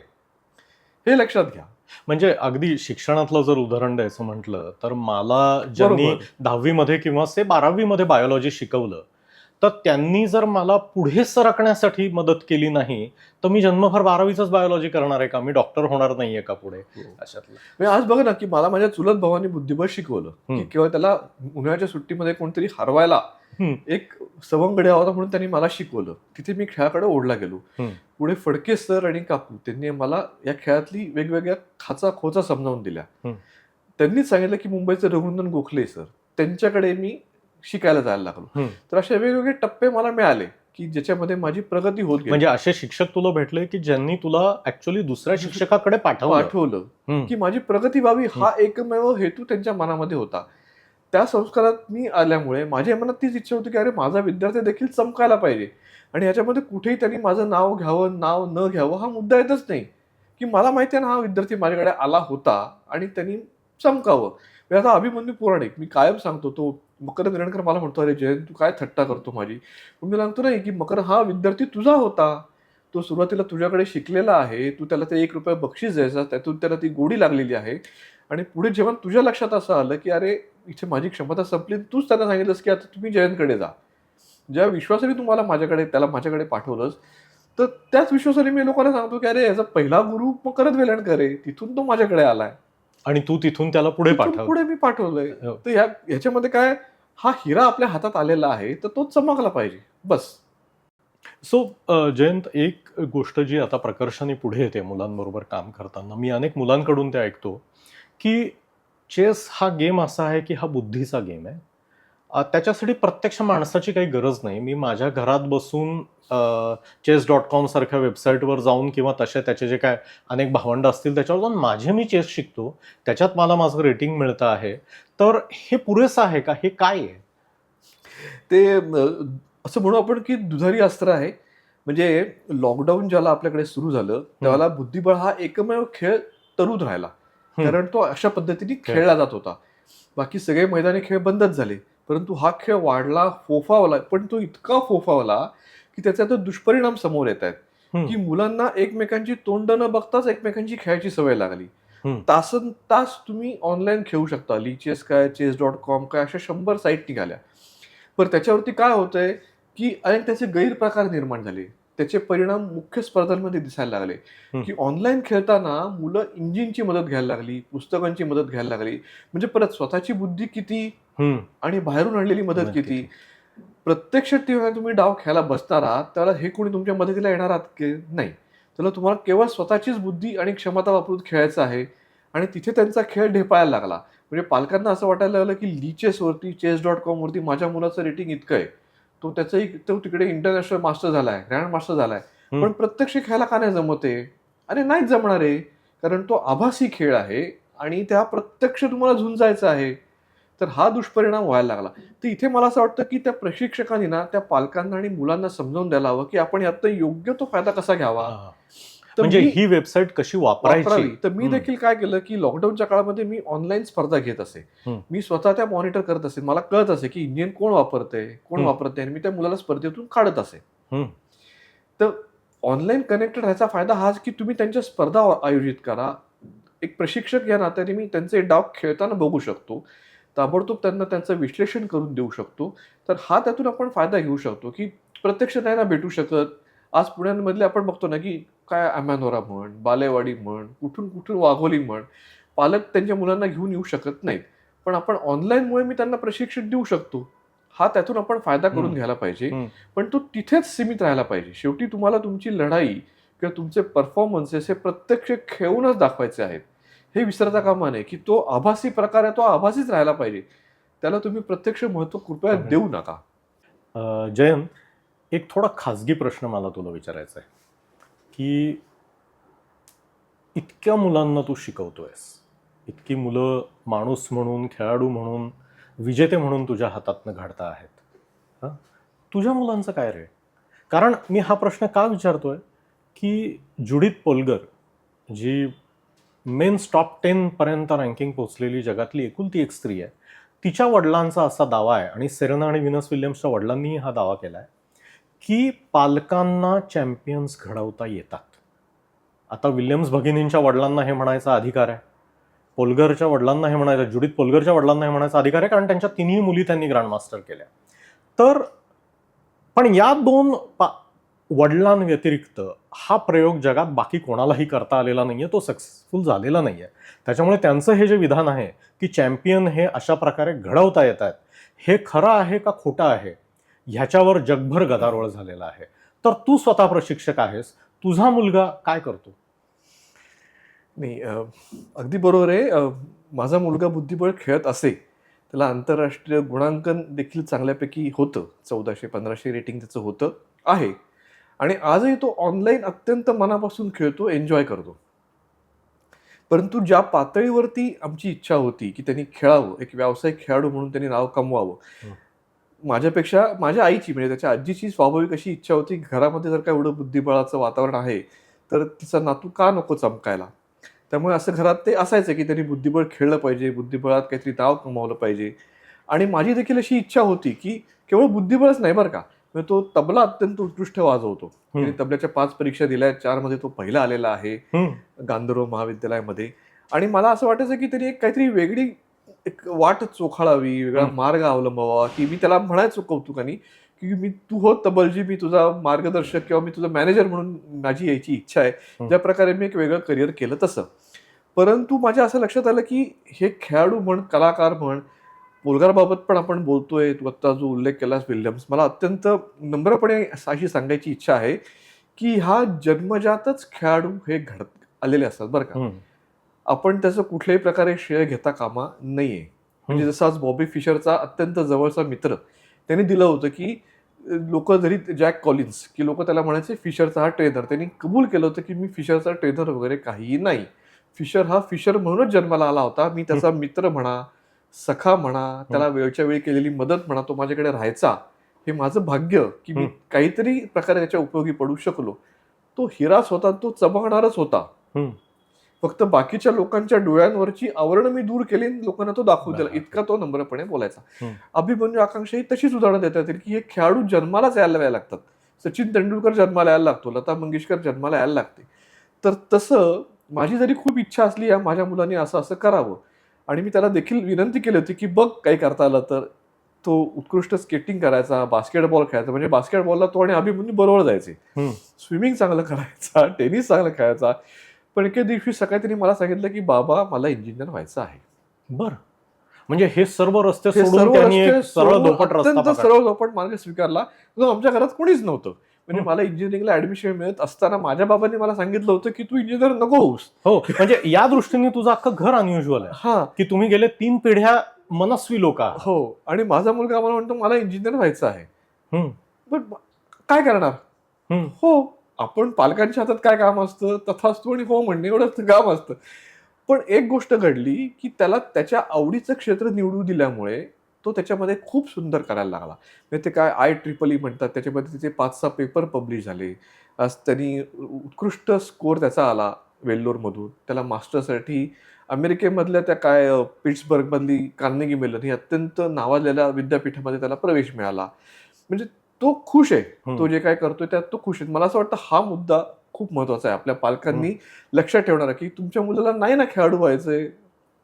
हे लक्षात घ्या. म्हणजे अगदी शिक्षणातलं जर उदाहरण द्यायचं म्हटलं तर मला ज्यांनी बरोबर. 10वी मध्ये किंवा 12वी मध्ये बायोलॉजी शिकवलं, तर त्यांनी जर मला पुढे सरकण्यासाठी मदत केली नाही, तर मी जन्मभर 12वीच बायोलॉजी करणार आहे का? मी डॉक्टर होणार नाहीये का पुढे? अशातलं. म्हणजे आज बघा ना, की मला माझ्या चुलत भावाने बुद्धिबळ शिकवलं, की केवळ त्याला उन्हाळ्याच्या सुट्टीमध्ये कोणतरी हरवायला एक सवंगडी हवा होता म्हणून त्यांनी मला शिकवलं. तिथे मी खेळाकडे ओढला गेलो. पुढे फडके सर आणि काकू त्यांनी मला या खेळातली वेगवेगळ्या खाचा खोचा समजावून दिल्या. त्यांनीच सांगितलं, की मुंबईचे रघुनंदन गोखले सर, त्यांच्याकडे मी शिकायला जायला लागलो. तर असे वेगवेगळे टप्पे मला मिळाले, की ज्याच्यामध्ये माझी प्रगती होत गेली. म्हणजे असे शिक्षक तुला भेटले की ज्यांनी तुला ऍक्च्युअली दुसऱ्या शिक्षकाकडे पाठवलं, की माझी प्रगती व्हावी हा एकमेव हेतू त्यांच्या मनामध्ये होता. त्या संस्कारात मी आल्यामुळे माझ्या मनात तीच इच्छा होती, की अरे माझा विद्यार्थी देखील चमकायला पाहिजे. आणि ह्याच्यामध्ये कुठेही त्यांनी माझं नाव घ्यावं, नाव न घ्यावं हा मुद्दा येतच नाही. की मला माहिती आहे ना, हा विद्यार्थी माझ्याकडे आला होता आणि त्यांनी चमकावं. म्हणजे आता अभिमन्यू पुराणिक मी कायम सांगतो, तो मकर निरणकर मला म्हणतो, "अरे जयंत, तू काय थट्टा करतो माझी?" पण मी सांगतो नाही, की मकर हा विद्यार्थी तुझा होता. तो सुरुवातीला तुझ्याकडे शिकलेला आहे. तू त्याला ते ₹1 बक्षीस द्यायचा, त्यातून त्याला ती गोडी लागलेली आहे. आणि पुढे जेव्हा तुझ्या लक्षात असं आलं, की अरे इथे माझी क्षमता संपली, तूच त्यांना सांगितलंस, की आता तुम्ही जयंतकडे जा. ज्या विश्वासाने तुम्हाला त्याला माझ्याकडे पाठवलंस, तर त्याच विश्वासाने मी लोकांना सांगतो, की अरे याचा पहिला गुरु मकरंद वेलणकर आहे. तिथून तो माझ्याकडे आलाय. आणि तू तिथून त्याला पुढे तिथून पाठव. पुढे मी पाठवलंय. हो. तर ह्याच्यामध्ये काय, हा हिरा आपल्या हातात आलेला आहे, तर तो चमकला पाहिजे. बस. सो जयंत, एक गोष्ट जी आता प्रकर्षाने पुढे येते मुलांबरोबर काम करताना, मी अनेक मुलांकडून ते ऐकतो की चेस हा गेम असा आहे की हा बुद्धीचा गेम आहे. त्याच्यासाठी प्रत्यक्ष माणसाची काही गरज नाही. मी माझ्या घरात बसून chess.com सारख्या वेबसाईटवर जाऊन किंवा त्याचे जे काय अनेक भावंड असतील त्याच्यावर जाऊन मी चेस शिकतो, त्याच्यात मला माझं रेटिंग मिळतं आहे. तर हे पुरेसं आहे का? हे काय आहे? ते असं म्हणू आपण, की दुधारी अस्त्र आहे. म्हणजे लॉकडाऊन ज्याला आपल्याकडे सुरू झालं, त्यावेळेला बुद्धिबळ हा एकमेव खेळ तरुण राहिला. कारण तो अशा पद्धतीने खेळला जात होता. बाकी सगळे मैदानी खेळ बंदच झाले. परंतु हा खेळ वाढला, फोफावला. पण तो इतका फोफावला, की त्याचे आता दुष्परिणाम समोर येत आहेत. की मुलांना एकमेकांची तोंड न बघताच एकमेकांची खेळायची सवय लागली. तासन तास तुम्ही ऑनलाईन खेळू शकता. लिचेस काय, chess.com काय, अशा 100 साईट निघाल्या. पण त्याच्यावरती काय होतंय, की अनेक त्याचे गैरप्रकार निर्माण झाले. त्याचे परिणाम मुख्य स्पर्धांमध्ये दिसायला लागले, की ऑनलाईन खेळताना मुलं इंजिनची मदत घ्यायला लागली, पुस्तकांची मदत घ्यायला लागली. म्हणजे परत स्वतःची बुद्धी किती आणि बाहेरून आणलेली मदत किती. प्रत्यक्षात जेव्हा तुम्ही डाव खेळायला बसणार आहात, त्याला हे कोणी तुमच्या मदतीला येणार आहात की नाही. त्याला तुम्हाला केवळ स्वतःचीच बुद्धी आणि क्षमता वापरून खेळायचं आहे आणि तिथे त्यांचा खेळ ढेपाळायला लागला. म्हणजे पालकांना असं वाटायला लागलं, की लीचेसवरती, chess.com वरती माझ्या मुलाचं रेटिंग इतकं आहे. तो तिकडे इंटरनॅशनल मास्टर झालाय, ग्रँड मास्टर झालाय. पण प्रत्यक्ष खेळायला का नाही जमत आहे? अरे नाहीच जमणार आहे. कारण तो आभासी खेळ आहे आणि त्या प्रत्यक्ष तुम्हाला झुंजायचं आहे. तर हा दुष्परिणाम व्हायला लागला. तर इथे मला असं वाटतं, की त्या प्रशिक्षकांनी ना त्या पालकांना आणि मुलांना समजावून द्यायला हवं, की आपण यातनं योग्य तो फायदा कसा घ्यावा. तर म्हणजे ही वेबसाईट कशी वापरायची. तर मी देखील काय केलं, की लॉकडाऊनच्या काळामध्ये मी ऑनलाईन स्पर्धा घेत असे. मी स्वतः त्या मॉनिटर करत असे. मला कळत असे, की इंजिन कोण वापरतंय, कोण वापरतंय आणि मी त्या मुलाला स्पर्धेतून काढत असे. तर ऑनलाईन कनेक्टेड ह्याचा फायदा हाच, की तुम्ही त्यांच्या स्पर्धा आयोजित करा. एक प्रशिक्षक या नात्याने मी त्यांचे डाव खेळताना बघू शकतो. ताबडतोब त्यांना त्यांचं विश्लेषण करून देऊ शकतो. तर हा त्यातून आपण फायदा घेऊ शकतो, की प्रत्यक्ष नाही ना भेटू शकत. आज पुण्यामधले आपण बघतो ना, की काय अमॅनोरा म्हण, बालेवाडी म्हण, कुठून वाघोली म्हण, पालक त्यांच्या मुलांना घेऊन येऊ शकत नाहीत. पण आपण ऑनलाईनमुळे मी त्यांना प्रशिक्षण देऊ शकतो. हा त्यातून आपण फायदा करून घ्यायला पाहिजे. पण तो तिथेच सीमित राहायला पाहिजे. शेवटी तुम्हाला तुमची लढाई किंवा तुमचे परफॉर्मन्सेस हे प्रत्यक्ष खेळूनच दाखवायचे आहेत. हे विसरता कामा नये, की तो आभासी प्रकार आहे, तो आभासीच राहायला पाहिजे. त्याला तुम्ही प्रत्यक्ष महत्त्व कृपया देऊ नका. जयंत, एक थोडा खाजगी प्रश्न मला तुला विचारायचा आहे, की इतक्या मुलांना तू शिकवतोयस, इतकी मुलं माणूस म्हणून, खेळाडू म्हणून, विजेते म्हणून तुझ्या हातातनं घडता आहेत. तुझ्या मुलांचं काय रे? कारण मी हा प्रश्न का विचारतोय, की जुडिथ पोल्गर, जी मेन्स टॉप 10 पर्यंत रँकिंग पोहोचलेली जगातली एकुलती एक स्त्री आहे, तिच्या वडिलांचा असा दावा आहे, आणि सेरेना आणि व्हिनस विलियम्सच्या वडिलांनीही हा दावा केला आहे, की पालकांना चॅम्पियन्स घडवता येतात. आता विल्यम्स भगिनींच्या वडिलांना हे म्हणायचा अधिकार आहे, पोल्गरच्या वडिलांना हे म्हणायचं, जुडिथ पोल्गरच्या वडिलांना हे म्हणायचा अधिकार आहे, कारण त्यांच्या तिन्ही मुली त्यांनी ग्रँडमास्टर केल्या. तर पण या दोन वडिलांव्यतिरिक्त हा प्रयोग जगात बाकी कोणालाही करता आलेला नाहीये, तो सक्सेसफुल झालेला नाहीये. त्याच्यामुळे त्यांचं हे जे विधान आहे, की चॅम्पियन हे अशा प्रकारे घडवता येत आहेत, हे खरं आहे का खोटं आहे, ह्याच्यावर जगभर गदारोळ झालेला आहे. तर तू स्वतः प्रशिक्षक आहेस, तुझा मुलगा काय करतो? नाही, अगदी बरोबर आहे. माझा मुलगा बुद्धिबळ खेळत असे, त्याला आंतरराष्ट्रीय गुणांकन देखील चांगल्यापैकी होतं. 1400-1500 रेटिंग त्याचं होतं आहे. आणि आजही तो ऑनलाईन अत्यंत मनापासून खेळतो, एन्जॉय करतो. परंतु ज्या पातळीवरती आमची इच्छा होती, की त्यांनी खेळावं, एक व्यावसायिक खेळाडू म्हणून त्यांनी नाव कमवावं, माझ्यापेक्षा माझ्या आईची, म्हणजे त्याच्या आजीची स्वाभाविक अशी इच्छा होती, घरामध्ये जर का एवढं बुद्धिबळाचं वातावरण आहे, तर तिचा नातू का नको चमकायला. त्यामुळे असं घरात ते असायचं, की त्यांनी बुद्धिबळ खेळलं पाहिजे, बुद्धिबळात काहीतरी नाव कमावलं पाहिजे. आणि माझी देखील अशी इच्छा होती, की केवळ बुद्धिबळच नाही बरं का, म्हणजे तो तबला अत्यंत उत्कृष्ट वाजवतो. त्याने तबल्याच्या 5 परीक्षा दिल्या, 4 मध्ये तो पहिला आलेला आहे गांधर्व महाविद्यालयामध्ये. आणि मला असं वाटायचं, की त्यांनी एक काहीतरी वेगळी एक वाट चोखाळावी, वेगळा मार्ग अवलंबावा, की मी त्याला म्हणायचो कौतुकाने, की तू हो तबलजी, मी तुझा मार्गदर्शक किंवा मी तुझा मॅनेजर म्हणून माझी यायची इच्छा आहे. ज्या प्रकारे मी एक वेगळं करिअर केलं तसं. परंतु माझ्या असं लक्षात आलं, की हे खेळाडू म्हण, कलाकार म्हण, पोल्गारबाबत पण आपण बोलतोय, तू आत्ता जो उल्लेख केलास विल्यम्स, मला अत्यंत नम्रपणे अशी सांगायची इच्छा आहे, की हा जन्मजातच खेळाडू हे घडत आलेले असतात बरं का. आपण त्याचं कुठल्याही प्रकारे श्रेय घेता कामा नाहीये. म्हणजे जसं आज बॉबी फिशरचा अत्यंत जवळचा मित्र त्यांनी दिलं होतं, की लोक जरी जॅक कॉलिन्स, की लोक त्याला म्हणायचे फिशरचा हा ट्रेनर, त्यांनी कबूल केलं होतं, की मी फिशरचा ट्रेनर वगैरे काहीही नाही. फिशर हा फिशर म्हणूनच जन्माला आला होता. मी त्याचा मित्र म्हणा, सखा म्हणा, त्याला वेळच्या वेळी केलेली मदत म्हणा, तो माझ्याकडे राहायचा, हे माझं भाग्य, की मी काहीतरी प्रकारे त्याच्या उपयोगी पडू शकलो. तो हिराच होता, तो चमकणारच होता. फक्त बाकीच्या लोकांच्या डोळ्यांवरची आवरण मी दूर केली, लोकांना तो दाखवू दिला, इतका तो नम्रपणे बोलायचा. अभिमन्यू आकांक्षा ही तशीच उदाहरणं देता येतील, की हे खेळाडू जन्मालाच यायला लागतात. सचिन तेंडुलकर जन्माला यायला लागतो, लता मंगेशकर जन्माला यायला लागते. तर तसं माझी जरी खूप इच्छा असली या माझ्या मुलाने असं असं करावं, आणि मी त्याला देखील विनंती केली होती की बघ काही करता आलं तर. तो उत्कृष्ट स्केटिंग करायचा, बास्केटबॉल खेळायचा, म्हणजे बास्केटबॉलला तो आणि अभिमन्यू बरोबर जायचे. स्विमिंग चांगलं करायचा, टेनिस चांगलं खेळायचा. पण एके दिवशी सकाळी त्यांनी मला सांगितलं की बाबा मला इंजिनियर व्हायचं आहे. बर, म्हणजे हे सर्व रस्ते हे सोडून सर्व त्यांनी एक रस्ते सरळ सोडून दोपट रस्ता अत्यंत पकडला. सरळ दोपट मार्ग स्वीकारला, जो आमच्या घरात कोणीच नव्हतं. म्हणजे मला इंजिनिअरिंगला ऍडमिशन मिळत असताना माझ्या बाबांनी मला सांगितलं होतं की तू इंजिनियर नको होऊस. हो, म्हणजे या दृष्टीने तुझं अख्खं घर अनयुज्युअल आहे हा, की तुम्ही गेले 3 पिढ्या मनस्वी लोक आहात. हो. आणि माझा मुलगा मला म्हणतो मला इंजिनियर व्हायचं आहे. हम्म, पण काय करणार? हम्म, हो, आपण पालकांच्या हातात काय काम असतं, तथास्तु आणि हो म्हणणे एवढंच काम असतं. पण एक गोष्ट घडली की त्याला त्याच्या आवडीचं क्षेत्र निवडू दिल्यामुळे तो त्याच्यामध्ये खूप सुंदर करायला लागला. म्हणजे ते काय IEEE म्हणतात, त्याच्यामध्ये त्याचे 5-6 पेपर पब्लिश झाले. आज त्यांनी उत्कृष्ट स्कोर त्याचा आला वेल्लोरमधून. त्याला मास्टरसाठी अमेरिकेमधल्या त्या काय पिट्सबर्गमधली कार्नेगी मेलन ही अत्यंत नावाजलेल्या विद्यापीठामध्ये त्याला प्रवेश मिळाला. म्हणजे तो खुश आहे. तो जे काय करतोय त्यात तो खुश आहे. मला असं वाटतं हा मुद्दा खूप महत्वाचा आहे. आपल्या पालकांनी लक्षात ठेवणारा की तुमच्या मुलाला नाही ना खेळाडू व्हायचंय,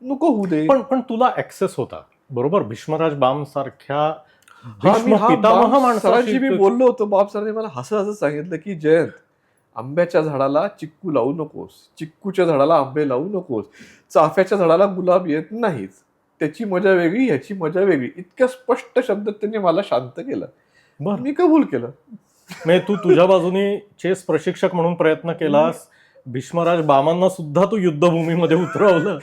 नको होऊ दे. पण तुला ऍक्सेस होता बरोबर, भीष्मराज बाम सारख्या हा, मी भीष्म पितामह बाब माणसाशी सरांशी मी बोललो होतो. बाब सरांनी मला हसत सांगितलं की जयंत, आंब्याच्या झाडाला चिक्कू लावू नकोस, चिक्कूच्या झाडाला आंबे लावू नकोस, चाफ्याच्या झाडाला गुलाब येत नाहीत, त्याची मजा वेगळी, ह्याची मजा वेगळी. इतक्या स्पष्ट शब्दात त्यांनी मला शांत केलं. बर, मी कबूल केलं. म्हणजे तू तुझ्या बाजूने चेस प्रशिक्षक म्हणून प्रयत्न केलास, भीष्मराज बामांना सुद्धा तू युद्धभूमीमध्ये उतरवलं.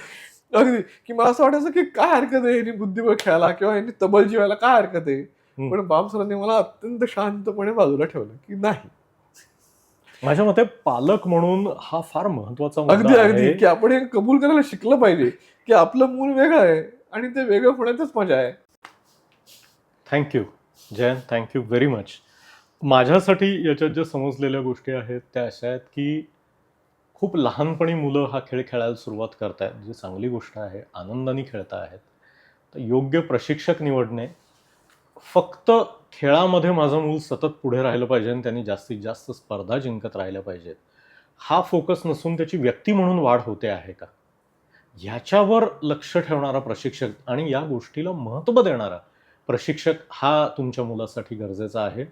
अगदी, की मला असं वाटायचं की काय हरकत आहे यांनी बुद्धिबळ खेळायला किंवा यांनी तबल जिवायला, काय हरकत आहे. पण बाम सरांनी मला अत्यंत शांतपणे बाजूला ठेवलं की नाही. माझ्या मते पालक म्हणून हा फार महत्वाचा मुद्दा अगदी अगदी, आहे की आपण हे कबूल करायला शिकलं पाहिजे की आपलं मूल वेगळं आहे आणि ते वेगळं होण्यातच मजा आहे. Thank you Jayant, thank you very much. माझ्यासाठी याच्यात ज्या समजलेल्या गोष्टी आहेत त्या अशा आहेत की खूप लहानपणी मुलं हा खेळ खेळायला सुरुवात करतायत, जी चांगली गोष्ट आहे, आनंदाने खेळता आहेत. तर योग्य प्रशिक्षक निवडणे, फक्त खेळामध्ये माझं मूल सतत पुढे राहिलं पाहिजे आणि त्यांनी जास्तीत जास्त स्पर्धा जिंकत राहिल्या पाहिजेत, हा फोकस नसून त्याची व्यक्ती म्हणून वाढ होते आहे का, ह्याच्यावर लक्ष ठेवणारा प्रशिक्षक आणि या गोष्टीला महत्त्व देणारा प्रशिक्षक हा तुमच्या मुलासाठी गरजेचा आहे.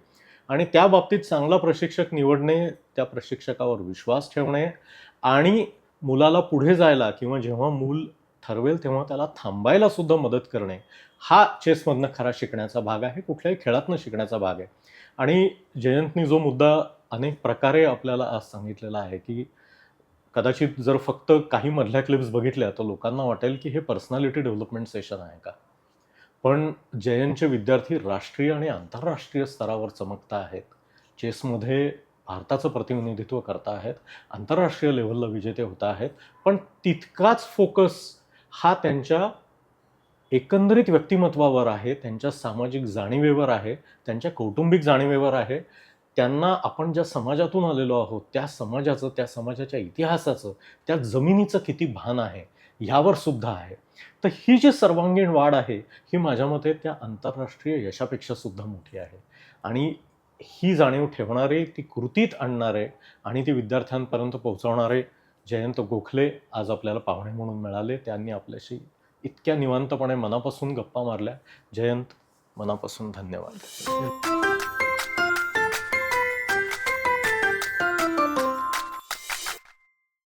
आणि त्या बाबतीत चांगला प्रशिक्षक निवडणे, त्या प्रशिक्षकावर विश्वास ठेवणे आणि मुलाला पुढे जायला किंवा जेव्हा मूल ठरवेल तेव्हा त्याला थांबायला सुद्धा मदत करणे, हा चेसमधनं खरा शिकण्याचा भाग आहे, कुठल्याही खेळातनं शिकण्याचा भाग आहे. आणि जयंतनी जो मुद्दा अनेक प्रकारे आपल्याला आज सांगितलेला आहे की कदाचित जर फक्त काही मधल्या क्लिप्स बघितल्या तर लोकांना वाटेल की हे पर्सनॅलिटी डेव्हलपमेंट सेशन आहे का, पण जयंतचे विद्यार्थी राष्ट्रीय आणि आंतरराष्ट्रीय स्तरावर चमकता आहेत, चेसमध्ये भारताचं प्रतिनिधित्व करता आहेत, आंतरराष्ट्रीय लेव्हलला विजेते होत आहेत. पण तितकाच फोकस हा त्यांच्या एकंदरीत व्यक्तिमत्वावर आहे, त्यांच्या सामाजिक जाणीवेवर आहे, त्यांच्या कौटुंबिक जाणीवेवर आहे. त्यांना आपण ज्या समाजातून आलेलो आहोत त्या समाजाचं, त्या समाजाच्या इतिहासाचं, त्या जमिनीचं किती भान आहे ह्यावर सुद्धा आहे. तर ही जी सर्वांगीण वाढ आहे ही माझ्या मते त्या आंतरराष्ट्रीय यशापेक्षा सुद्धा मोठी आहे. आणि ही जाणीव ठेवणारे, ती कृतीत आणणारे आणि ती विद्यार्थ्यांपर्यंत पोहोचवणारे जयंत गोखले आज आपल्याला पाहुणे म्हणून मिळाले. त्यांनी आपल्याशी इतक्या निवांतपणे मनापासून गप्पा मारल्या. जयंत, मनापासून धन्यवाद.